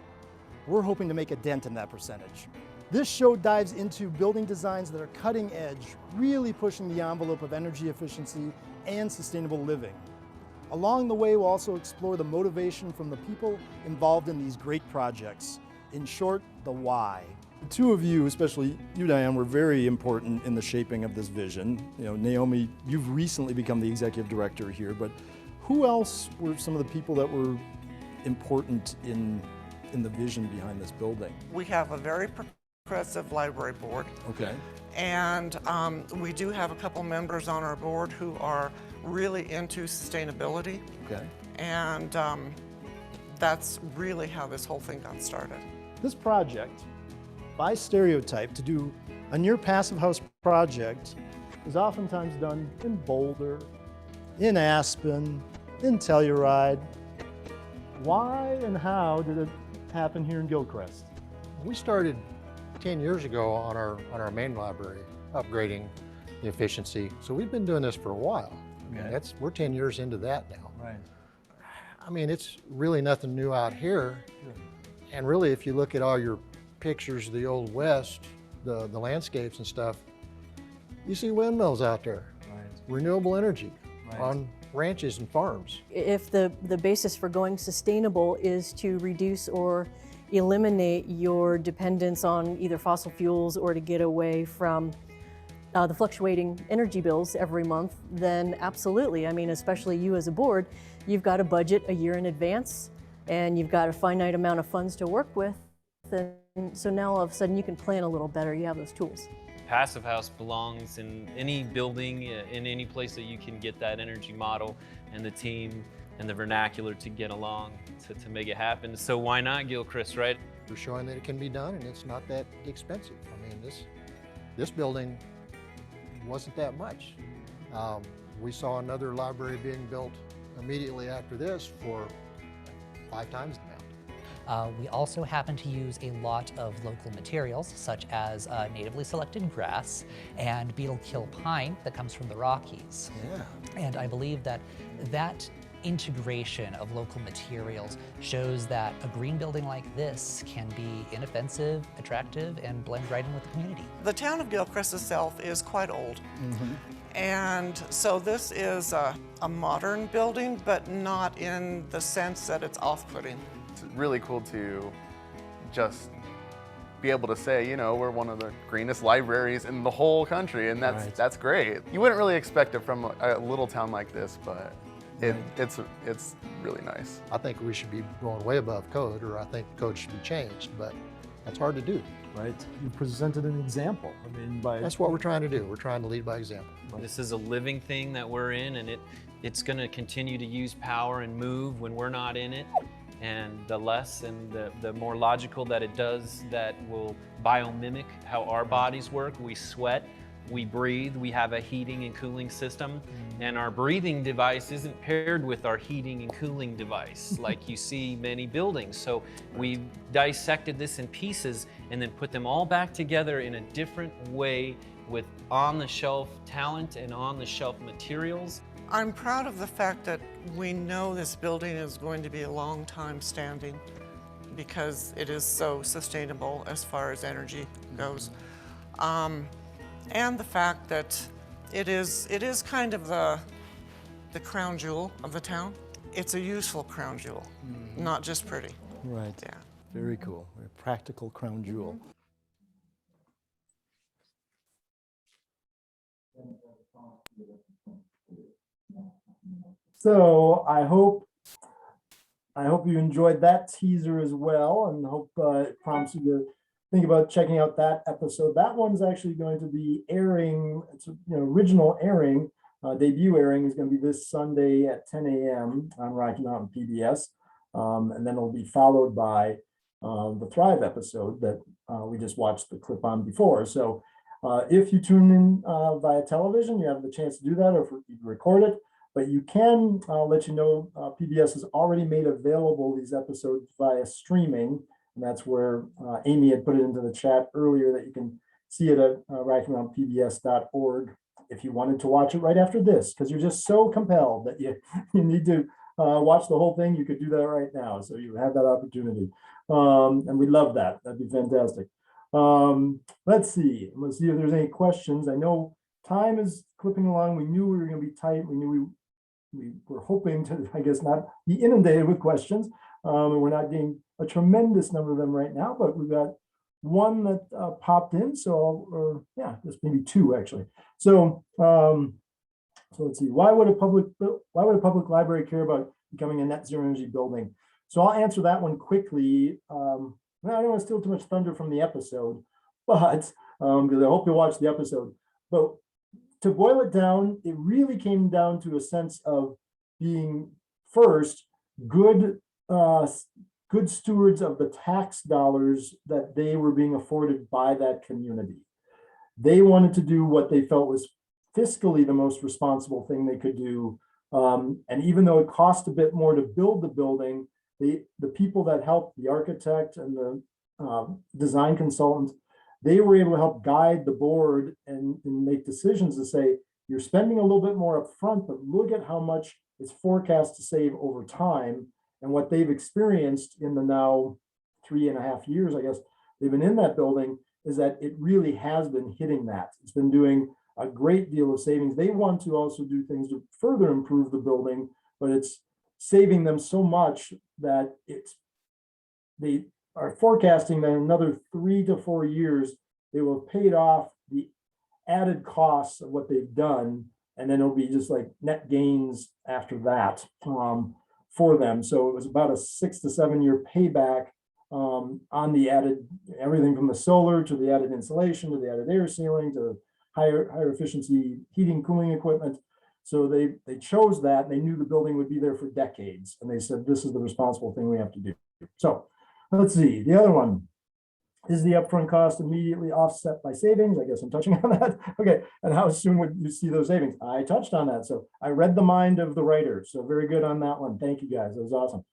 We're hoping to make a dent in that percentage. This show dives into building designs that are cutting edge, really pushing the envelope of energy efficiency and sustainable living. Along the way, we'll also explore the motivation from the people involved in these great projects. In short, the why. The two of you, especially you, Diane, were very important in the shaping of this vision. Naomi, you've recently become the executive director here, but who else were some of the people that were important in the vision behind this building? We have a very progressive library board. Okay. And we do have a couple members on our board who are really into sustainability. Okay. And that's really how this whole thing got started. This project, by stereotype, to do a near passive house project is oftentimes done in Boulder, in Aspen, in Telluride. Why and how did it happen here in Gilcrest? We started 10 years ago on our main library, upgrading the efficiency. So we've been doing this for a while. Okay. I mean, we're 10 years into that now. Right. I mean, it's really nothing new out here. And really, if you look at all your pictures of the old West, the landscapes and stuff, you see windmills out there. Right. Renewable energy on ranches and farms. If the basis for going sustainable is to reduce or eliminate your dependence on either fossil fuels or to get away from the fluctuating energy bills every month, then absolutely. I mean, especially you as a board, you've got a budget a year in advance and you've got a finite amount of funds to work with. And so now all of a sudden you can plan a little better, you have those tools. Passive house belongs in any building, in any place that you can get that energy model and the team and the vernacular to get along to make it happen. So why not Gilchrist, right? We're showing that it can be done and it's not that expensive. I mean, this building wasn't that much. We saw another library being built immediately after this for 5 times the amount. We also happen to use a lot of local materials, such as natively selected grass and beetle kill pine that comes from the Rockies. Yeah. And I believe that integration of local materials shows that a green building like this can be inoffensive, attractive, and blend right in with the community. The town of Gilchrist itself is quite old. And so this is a modern building, but not in the sense that it's off-putting. It's really cool to just be able to say, we're one of the greenest libraries in the whole country, and that's great. You wouldn't really expect it from a little town like this, but it's really nice. I think we should be going way above code, or I think code should be changed, but That's hard to do. Right. You presented an example. I mean, by That's what we're trying to do. We're trying to lead by example. This is a living thing that we're in, and it's going to continue to use power and move when we're not in it. And the less and the more logical that it does, that will biomimic how our bodies work. We sweat, we breathe, we have a heating and cooling system, and our breathing device isn't paired with our heating and cooling device like you see many buildings. So we dissected this in pieces and then put them all back together in a different way with on-the-shelf talent and on-the-shelf materials. I'm proud of the fact that we know this building is going to be a long time standing because it is so sustainable as far as energy goes. And the fact that it is kind of the crown jewel of the town. It's a useful crown jewel, not just pretty. Right. Yeah. Very cool. Very practical crown jewel. So I hope you enjoyed that teaser as well, and hope it prompts you to think about checking out that episode. That one's actually going to be airing. It's original airing, debut airing is going to be this Sunday at 10 a.m. on Rocky Mountain PBS, and then it'll be followed by the Thrive episode that we just watched the clip on before. So if you tune in via television, you have the chance to do that, or if you record it. But you can let you know PBS has already made available these episodes via streaming. And that's where Amy had put it into the chat earlier, that you can see it at RockyMountainPBS.org if you wanted to watch it right after this, because you're just so compelled that you need to watch the whole thing. You could do that right now. So you have that opportunity. And we'd love that. That'd be fantastic. Let's see if there's any questions. I know time is clipping along. We knew we were going to be tight. We knew we were hoping to, I guess, not be inundated with questions. We're not getting a tremendous number of them right now, but we've got one that popped in. So, just maybe two actually. So, let's see. Why would a public library care about becoming a net zero energy building? So I'll answer that one quickly. I don't want to steal too much thunder from the episode, but because I hope you watch the episode. But to boil it down, it really came down to a sense of being first good stewards of the tax dollars that they were being afforded by that community. They wanted to do what they felt was fiscally the most responsible thing they could do. And even though it cost a bit more to build the building, the people that helped, the architect and the design consultant, they were able to help guide the board and make decisions to say, you're spending a little bit more up front, but look at how much it's forecast to save over time. And what they've experienced in the now 3.5 years, I guess, they've been in that building, is that it really has been hitting that. It's been doing a great deal of savings. They want to also do things to further improve the building, but it's saving them so much that they are forecasting that in another 3 to 4 years, they will have paid off the added costs of what they've done. And then it'll be just like net gains after that for them. So it was about a 6 to 7 year payback on the added, everything from the solar to the added insulation, to the added air sealing, to higher efficiency heating, cooling equipment. So they chose that, and they knew the building would be there for decades. And they said, this is the responsible thing we have to do. So let's see, the other one. Is the upfront cost immediately offset by savings? I guess I'm touching on that. Okay, and how soon would you see those savings? I touched on that. So I read the mind of the writer. So very good on that one. Thank you guys, that was awesome.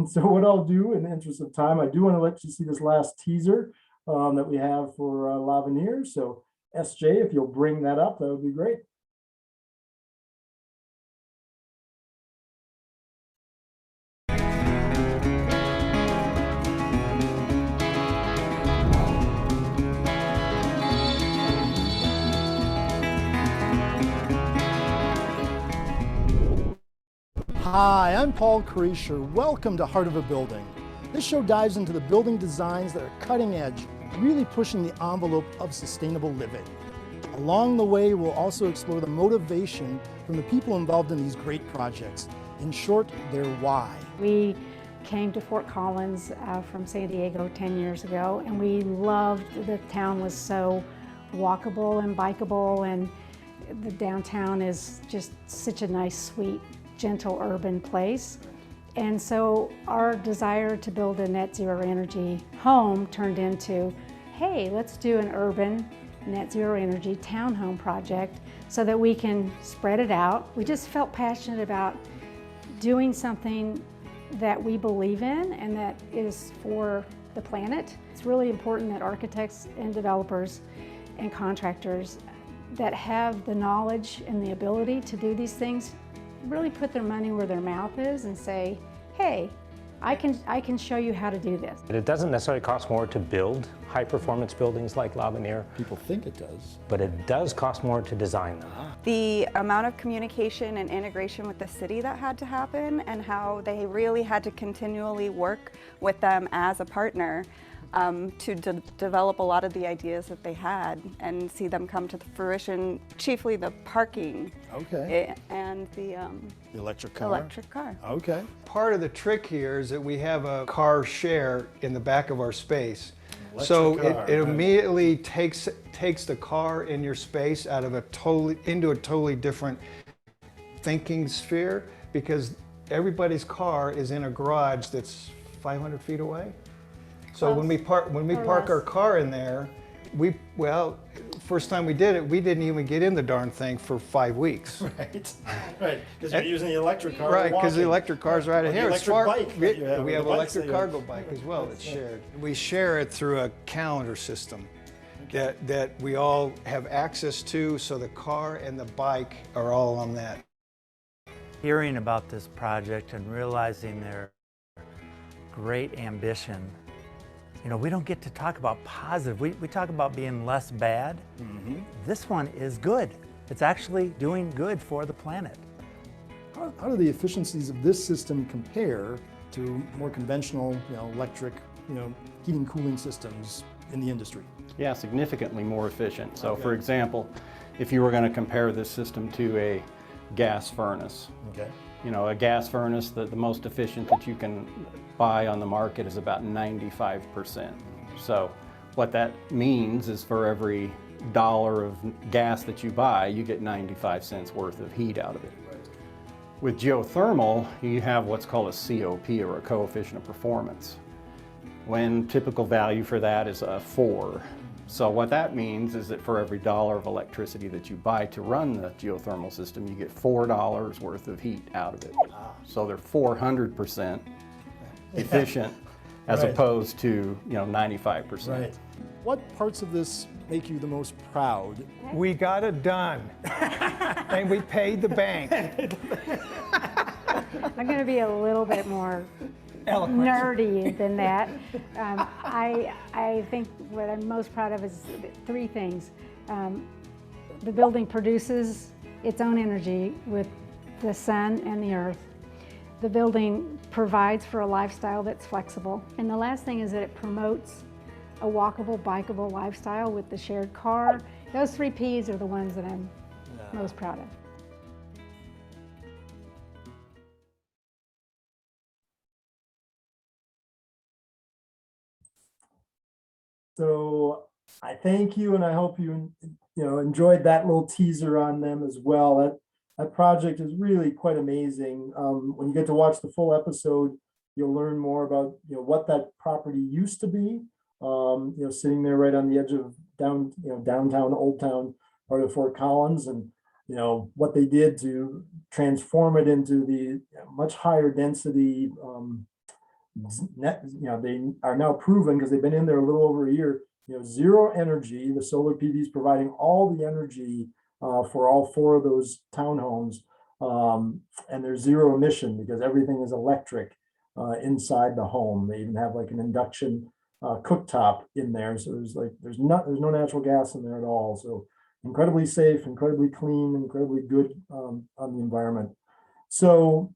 So what I'll do in the interest of time, I do want to let you see this last teaser that we have for Lavenier. So SJ, if you'll bring that up, that would be great. Hi, I'm Paul Kriesher. Welcome to Heart of a Building. This show dives into the building designs that are cutting edge, really pushing the envelope of sustainable living. Along the way, we'll also explore the motivation from the people involved in these great projects. In short, their why. We came to Fort Collins from San Diego 10 years ago, and we loved the town was so walkable and bikeable, and the downtown is just such a nice, sweet, gentle urban place. And so our desire to build a net zero energy home turned into, hey, let's do an urban net zero energy townhome project so that we can spread it out. We just felt passionate about doing something that we believe in and that is for the planet. It's really important that architects and developers and contractors that have the knowledge and the ability to do these things really put their money where their mouth is and say, hey, I can show you how to do this. It doesn't necessarily cost more to build high-performance buildings like L'Avenir. People think it does. But it does cost more to design them. The amount of communication and integration with the city that had to happen, and how they really had to continually work with them as a partner to develop a lot of the ideas that they had and see them come to fruition, chiefly the parking. Okay. And the electric car. Electric car. Okay. Part of the trick here is that we have a car share in the back of our space. Electric So car, it right. immediately takes the car in your space out of into a totally different thinking sphere, because everybody's car is in a garage that's 500 feet away. So when we park our car in there, first time we did it, we didn't even get in the darn thing for 5 weeks. Right, right, because you're using the electric car. Right, because the electric car's right Or the here. It's electric far. bike that you have, We or have the an bikes that electric you cargo have. bike as well that's shared. We share it through a calendar system that we all have access to, so the car and the bike are all on that. Hearing about this project and realizing their great ambition, you know, we don't get to talk about positive. We talk about being less bad. Mm-hmm. This one is good. It's actually doing good for the planet. How do the efficiencies of this system compare to more conventional, electric, heating, cooling systems in the industry? Yeah, significantly more efficient. So for example, if you were going to compare this system to a gas furnace, okay. A gas furnace, the most efficient that you can buy on the market is about 95%. So what that means is for every dollar of gas that you buy, you get 95 cents worth of heat out of it. With geothermal, you have what's called a COP, or a coefficient of performance, when typical value for that is a 4. So what that means is that for every dollar of electricity that you buy to run the geothermal system, you get $4 worth of heat out of it. So they're 400% efficient as Right. opposed to 95%. Right. What parts of this make you the most proud? We got it done, and we paid the bank. I'm going to be a little bit more nerdy than that. I think what I'm most proud of is 3 things. The building produces its own energy with the sun and the earth. The building provides for a lifestyle that's flexible. And the last thing is that it promotes a walkable, bikeable lifestyle with the shared car. Those 3 Ps are the ones that I'm most proud of. So I thank you, and I hope you enjoyed that little teaser on them as well. That project is really quite amazing. When you get to watch the full episode, you'll learn more about what that property used to be. Sitting there right on the edge of downtown, Old Town part of Fort Collins, and what they did to transform it into the much higher density. They are now proven, because they've been in there a little over a year, zero energy. The solar PV is providing all the energy for all 4 of those townhomes, and there's zero emission because everything is electric inside the home. They even have like an induction cooktop in there, so there's no natural gas in there at all. So incredibly safe, incredibly clean, incredibly good on the environment. So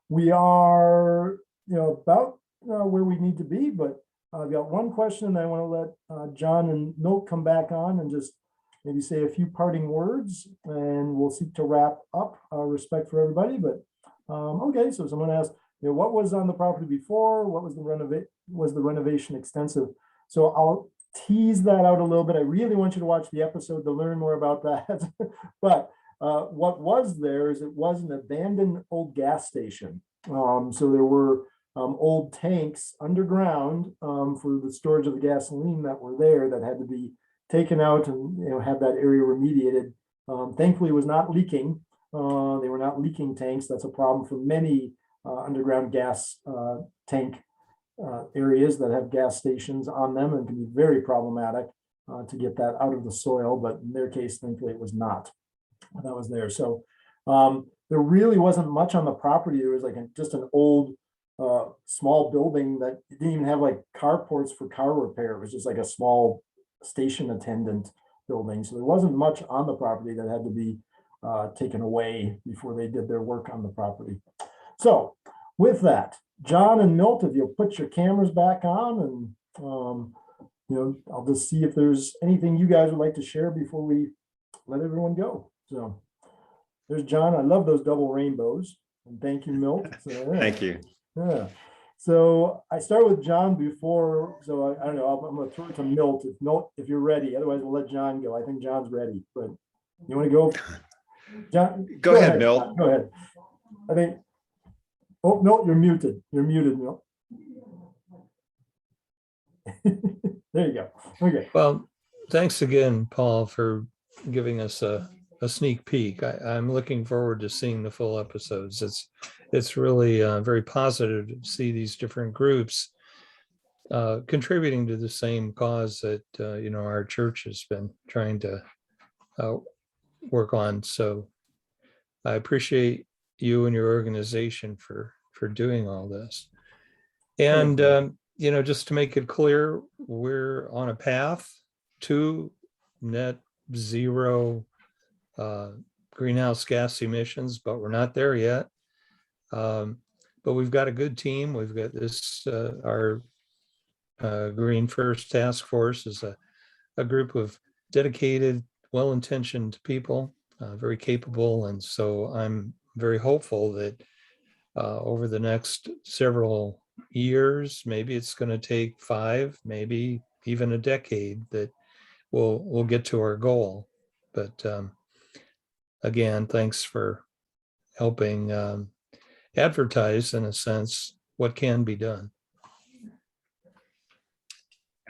we are about where we need to be, but I've got one question, and I want to let John and Milt come back on and just maybe say a few parting words, and we'll seek to wrap up. Respect for everybody, but Okay, so someone asked, what was on the property before? What was the renovation extensive? So I'll tease that out a little bit. I really want you to watch the episode to learn more about that. But what was there is it was an abandoned old gas station. So there were old tanks underground for the storage of the gasoline that were there that had to be taken out and have that area remediated. Thankfully, it was not leaking. They were not leaking tanks. That's a problem for many underground gas tank areas that have gas stations on them, and can be very problematic to get that out of the soil. But in their case, thankfully, it was not. That was there. So there really wasn't much on the property. There was like just an old small building that didn't even have like carports for car repair. It was just like a small station attendant building. So there wasn't much on the property that had to be taken away before they did their work on the property. So with that, John and Milt, if you'll put your cameras back on, and I'll just see if there's anything you guys would like to share before we let everyone go. So there's John. I love those double rainbows. And thank you, Milt. So, yeah. Thank you. Yeah. So I start with John before, so I don't know, I'm going to throw it to Milt. If you're ready, otherwise we'll let John go. I think John's ready, but you want to go? John, go ahead, Milt. John, go ahead. I think, oh, Milt, you're muted. You're muted, Milt. There you go. Okay. Well, thanks again, Paul, for giving us a sneak peek. I'm looking forward to seeing the full episodes. It's really very positive to see these different groups contributing to the same cause that our church has been trying to work on. So I appreciate you and your organization for doing all this. And just to make it clear, we're on a path to net zero greenhouse gas emissions, but we're not there yet. But we've got a good team. We've got this, our Green First Task Force is a group of dedicated, well-intentioned people, very capable. And so I'm very hopeful that over the next several years, maybe it's going to take 5, maybe even a decade, that we'll get to our goal. But again, thanks for helping advertise, in a sense, what can be done.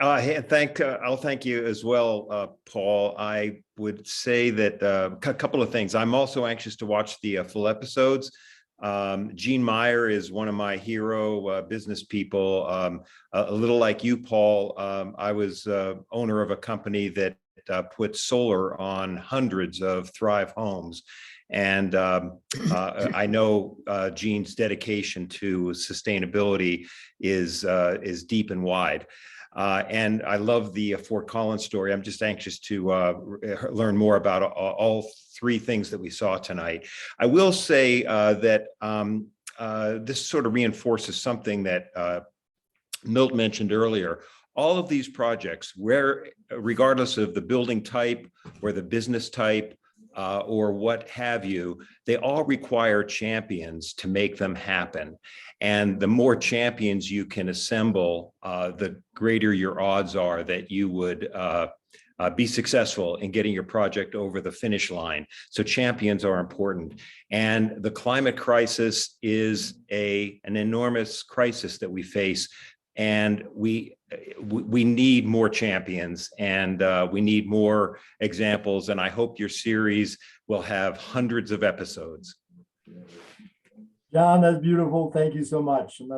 I'll thank you as well, Paul. I would say that a couple of things. I'm also anxious to watch the full episodes. Gene Meyer is one of my hero business people. A little like you, Paul, I was owner of a company that put solar on hundreds of Thrive homes. And I know Gene's dedication to sustainability is deep and wide. And I love the Fort Collins story. I'm just anxious to learn more about all 3 things that we saw tonight. I will say that this sort of reinforces something that Milt mentioned earlier. All of these projects, regardless of the building type or the business type, or what have you, they all require champions to make them happen. And the more champions you can assemble, the greater your odds are that you would be successful in getting your project over the finish line. So champions are important. And the climate crisis is an enormous crisis that we face. And we need more champions, and we need more examples. And I hope your series will have hundreds of episodes. John, that's beautiful. Thank you so much. And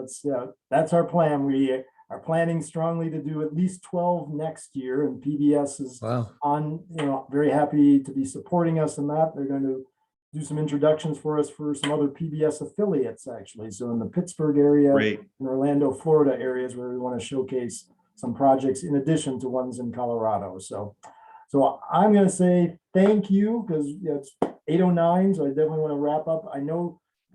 that's our plan. We are planning strongly to do at least 12 next year, and PBS is on, very happy to be supporting us in that. They're going to do some introductions for us for some other PBS affiliates, actually. So in the Pittsburgh area, in Orlando, Florida areas where we want to showcase some projects in addition to ones in Colorado. So I'm going to say thank you, because it's 8:09, so I definitely want to wrap up.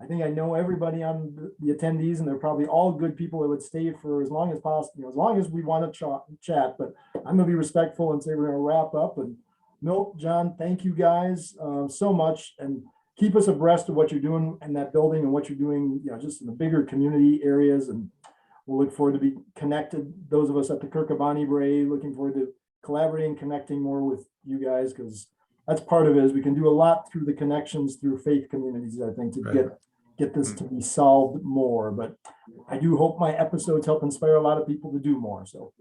I think I know everybody on the attendees, and they're probably all good people that would stay for as long as possible, as long as we want to chat. But I'm going to be respectful and say we're going to wrap up. And Milt, John, thank you guys so much. And keep us abreast of what you're doing in that building and what you're doing, just in the bigger community areas. And we'll look forward to be connected. Those of us at the Kirkabani Bray, looking forward to collaborating, connecting more with you guys, because that's part of it, is we can do a lot through the connections through faith communities, I think, to get this to be solved more. But I do hope my episodes help inspire a lot of people to do more. So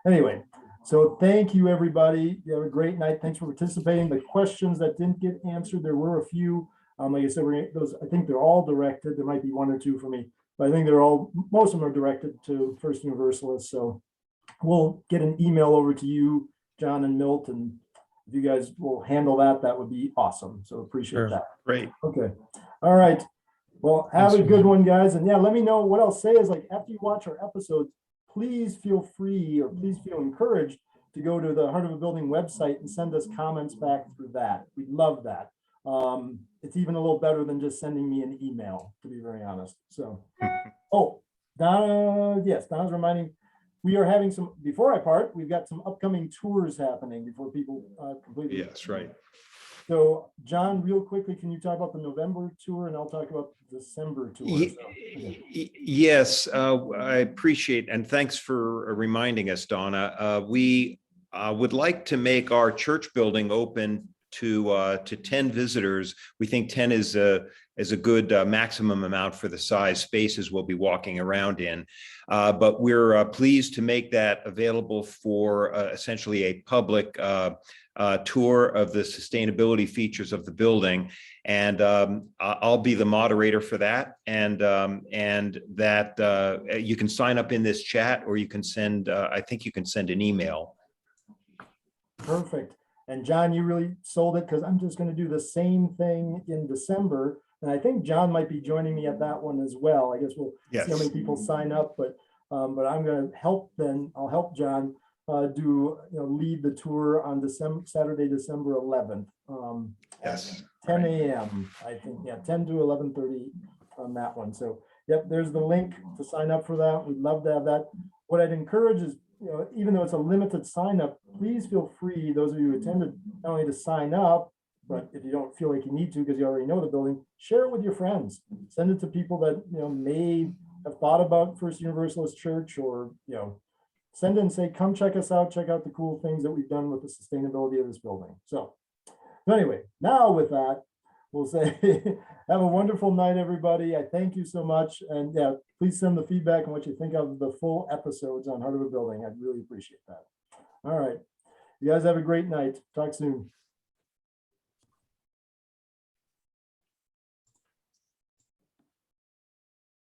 anyway, so thank you, everybody. You have a great night. Thanks for participating. The questions that didn't get answered, there were a few. Like I said, I think they're all directed. There might be one or two for me, but I think most of them are directed to First Universalist. So we'll get an email over to you, John and Milt, and if you guys will handle that, that would be awesome. So appreciate that. Great. Okay. All right. Well, have a good one, guys. And yeah, let me know what I'll say is, like, after you watch our episodes, please feel free, or please feel encouraged to go to the Heart of a Building website and send us comments back through that. We'd love that. It's even a little better than just sending me an email, to be very honest. So, Donna, yes, Donna's reminding, we are having some, before I part, we've got some upcoming tours happening before people completely. Yes, right. So, John, real quickly, can you talk about the November tour, and I'll talk about the December tour? Yes, I appreciate, and thanks for reminding us, Donna. We would like to make our church building open to 10 visitors. We think 10 is a good maximum amount for the size spaces we'll be walking around in. But we're pleased to make that available for essentially a public tour of the sustainability features of the building. And I'll be the moderator for that. And that you can sign up in this chat, or you can send, I think you can send an email. Perfect. And John, you really sold it, because I'm just going to do the same thing in December. And I think John might be joining me at that one as well. I guess we'll see how many people sign up, but I'm going to help then. I'll help John lead the tour on Saturday, December 11th. At 10 a.m. I think, 10 to 11:30 on that one. So, yep, there's the link to sign up for that. We'd love to have that. What I'd encourage is, even though it's a limited sign up, please feel free, those of you who attended, not only to sign up, but if you don't feel like you need to because you already know the building, share it with your friends. Send it to people that may have thought about First Universalist Church, or send it and say, come check us out, check out the cool things that we've done with the sustainability of this building. So anyway, now with that, we'll say have a wonderful night, everybody. I thank you so much. And please send the feedback on what you think of the full episodes on Heart of a Building. I'd really appreciate that. All right. You guys have a great night. Talk soon.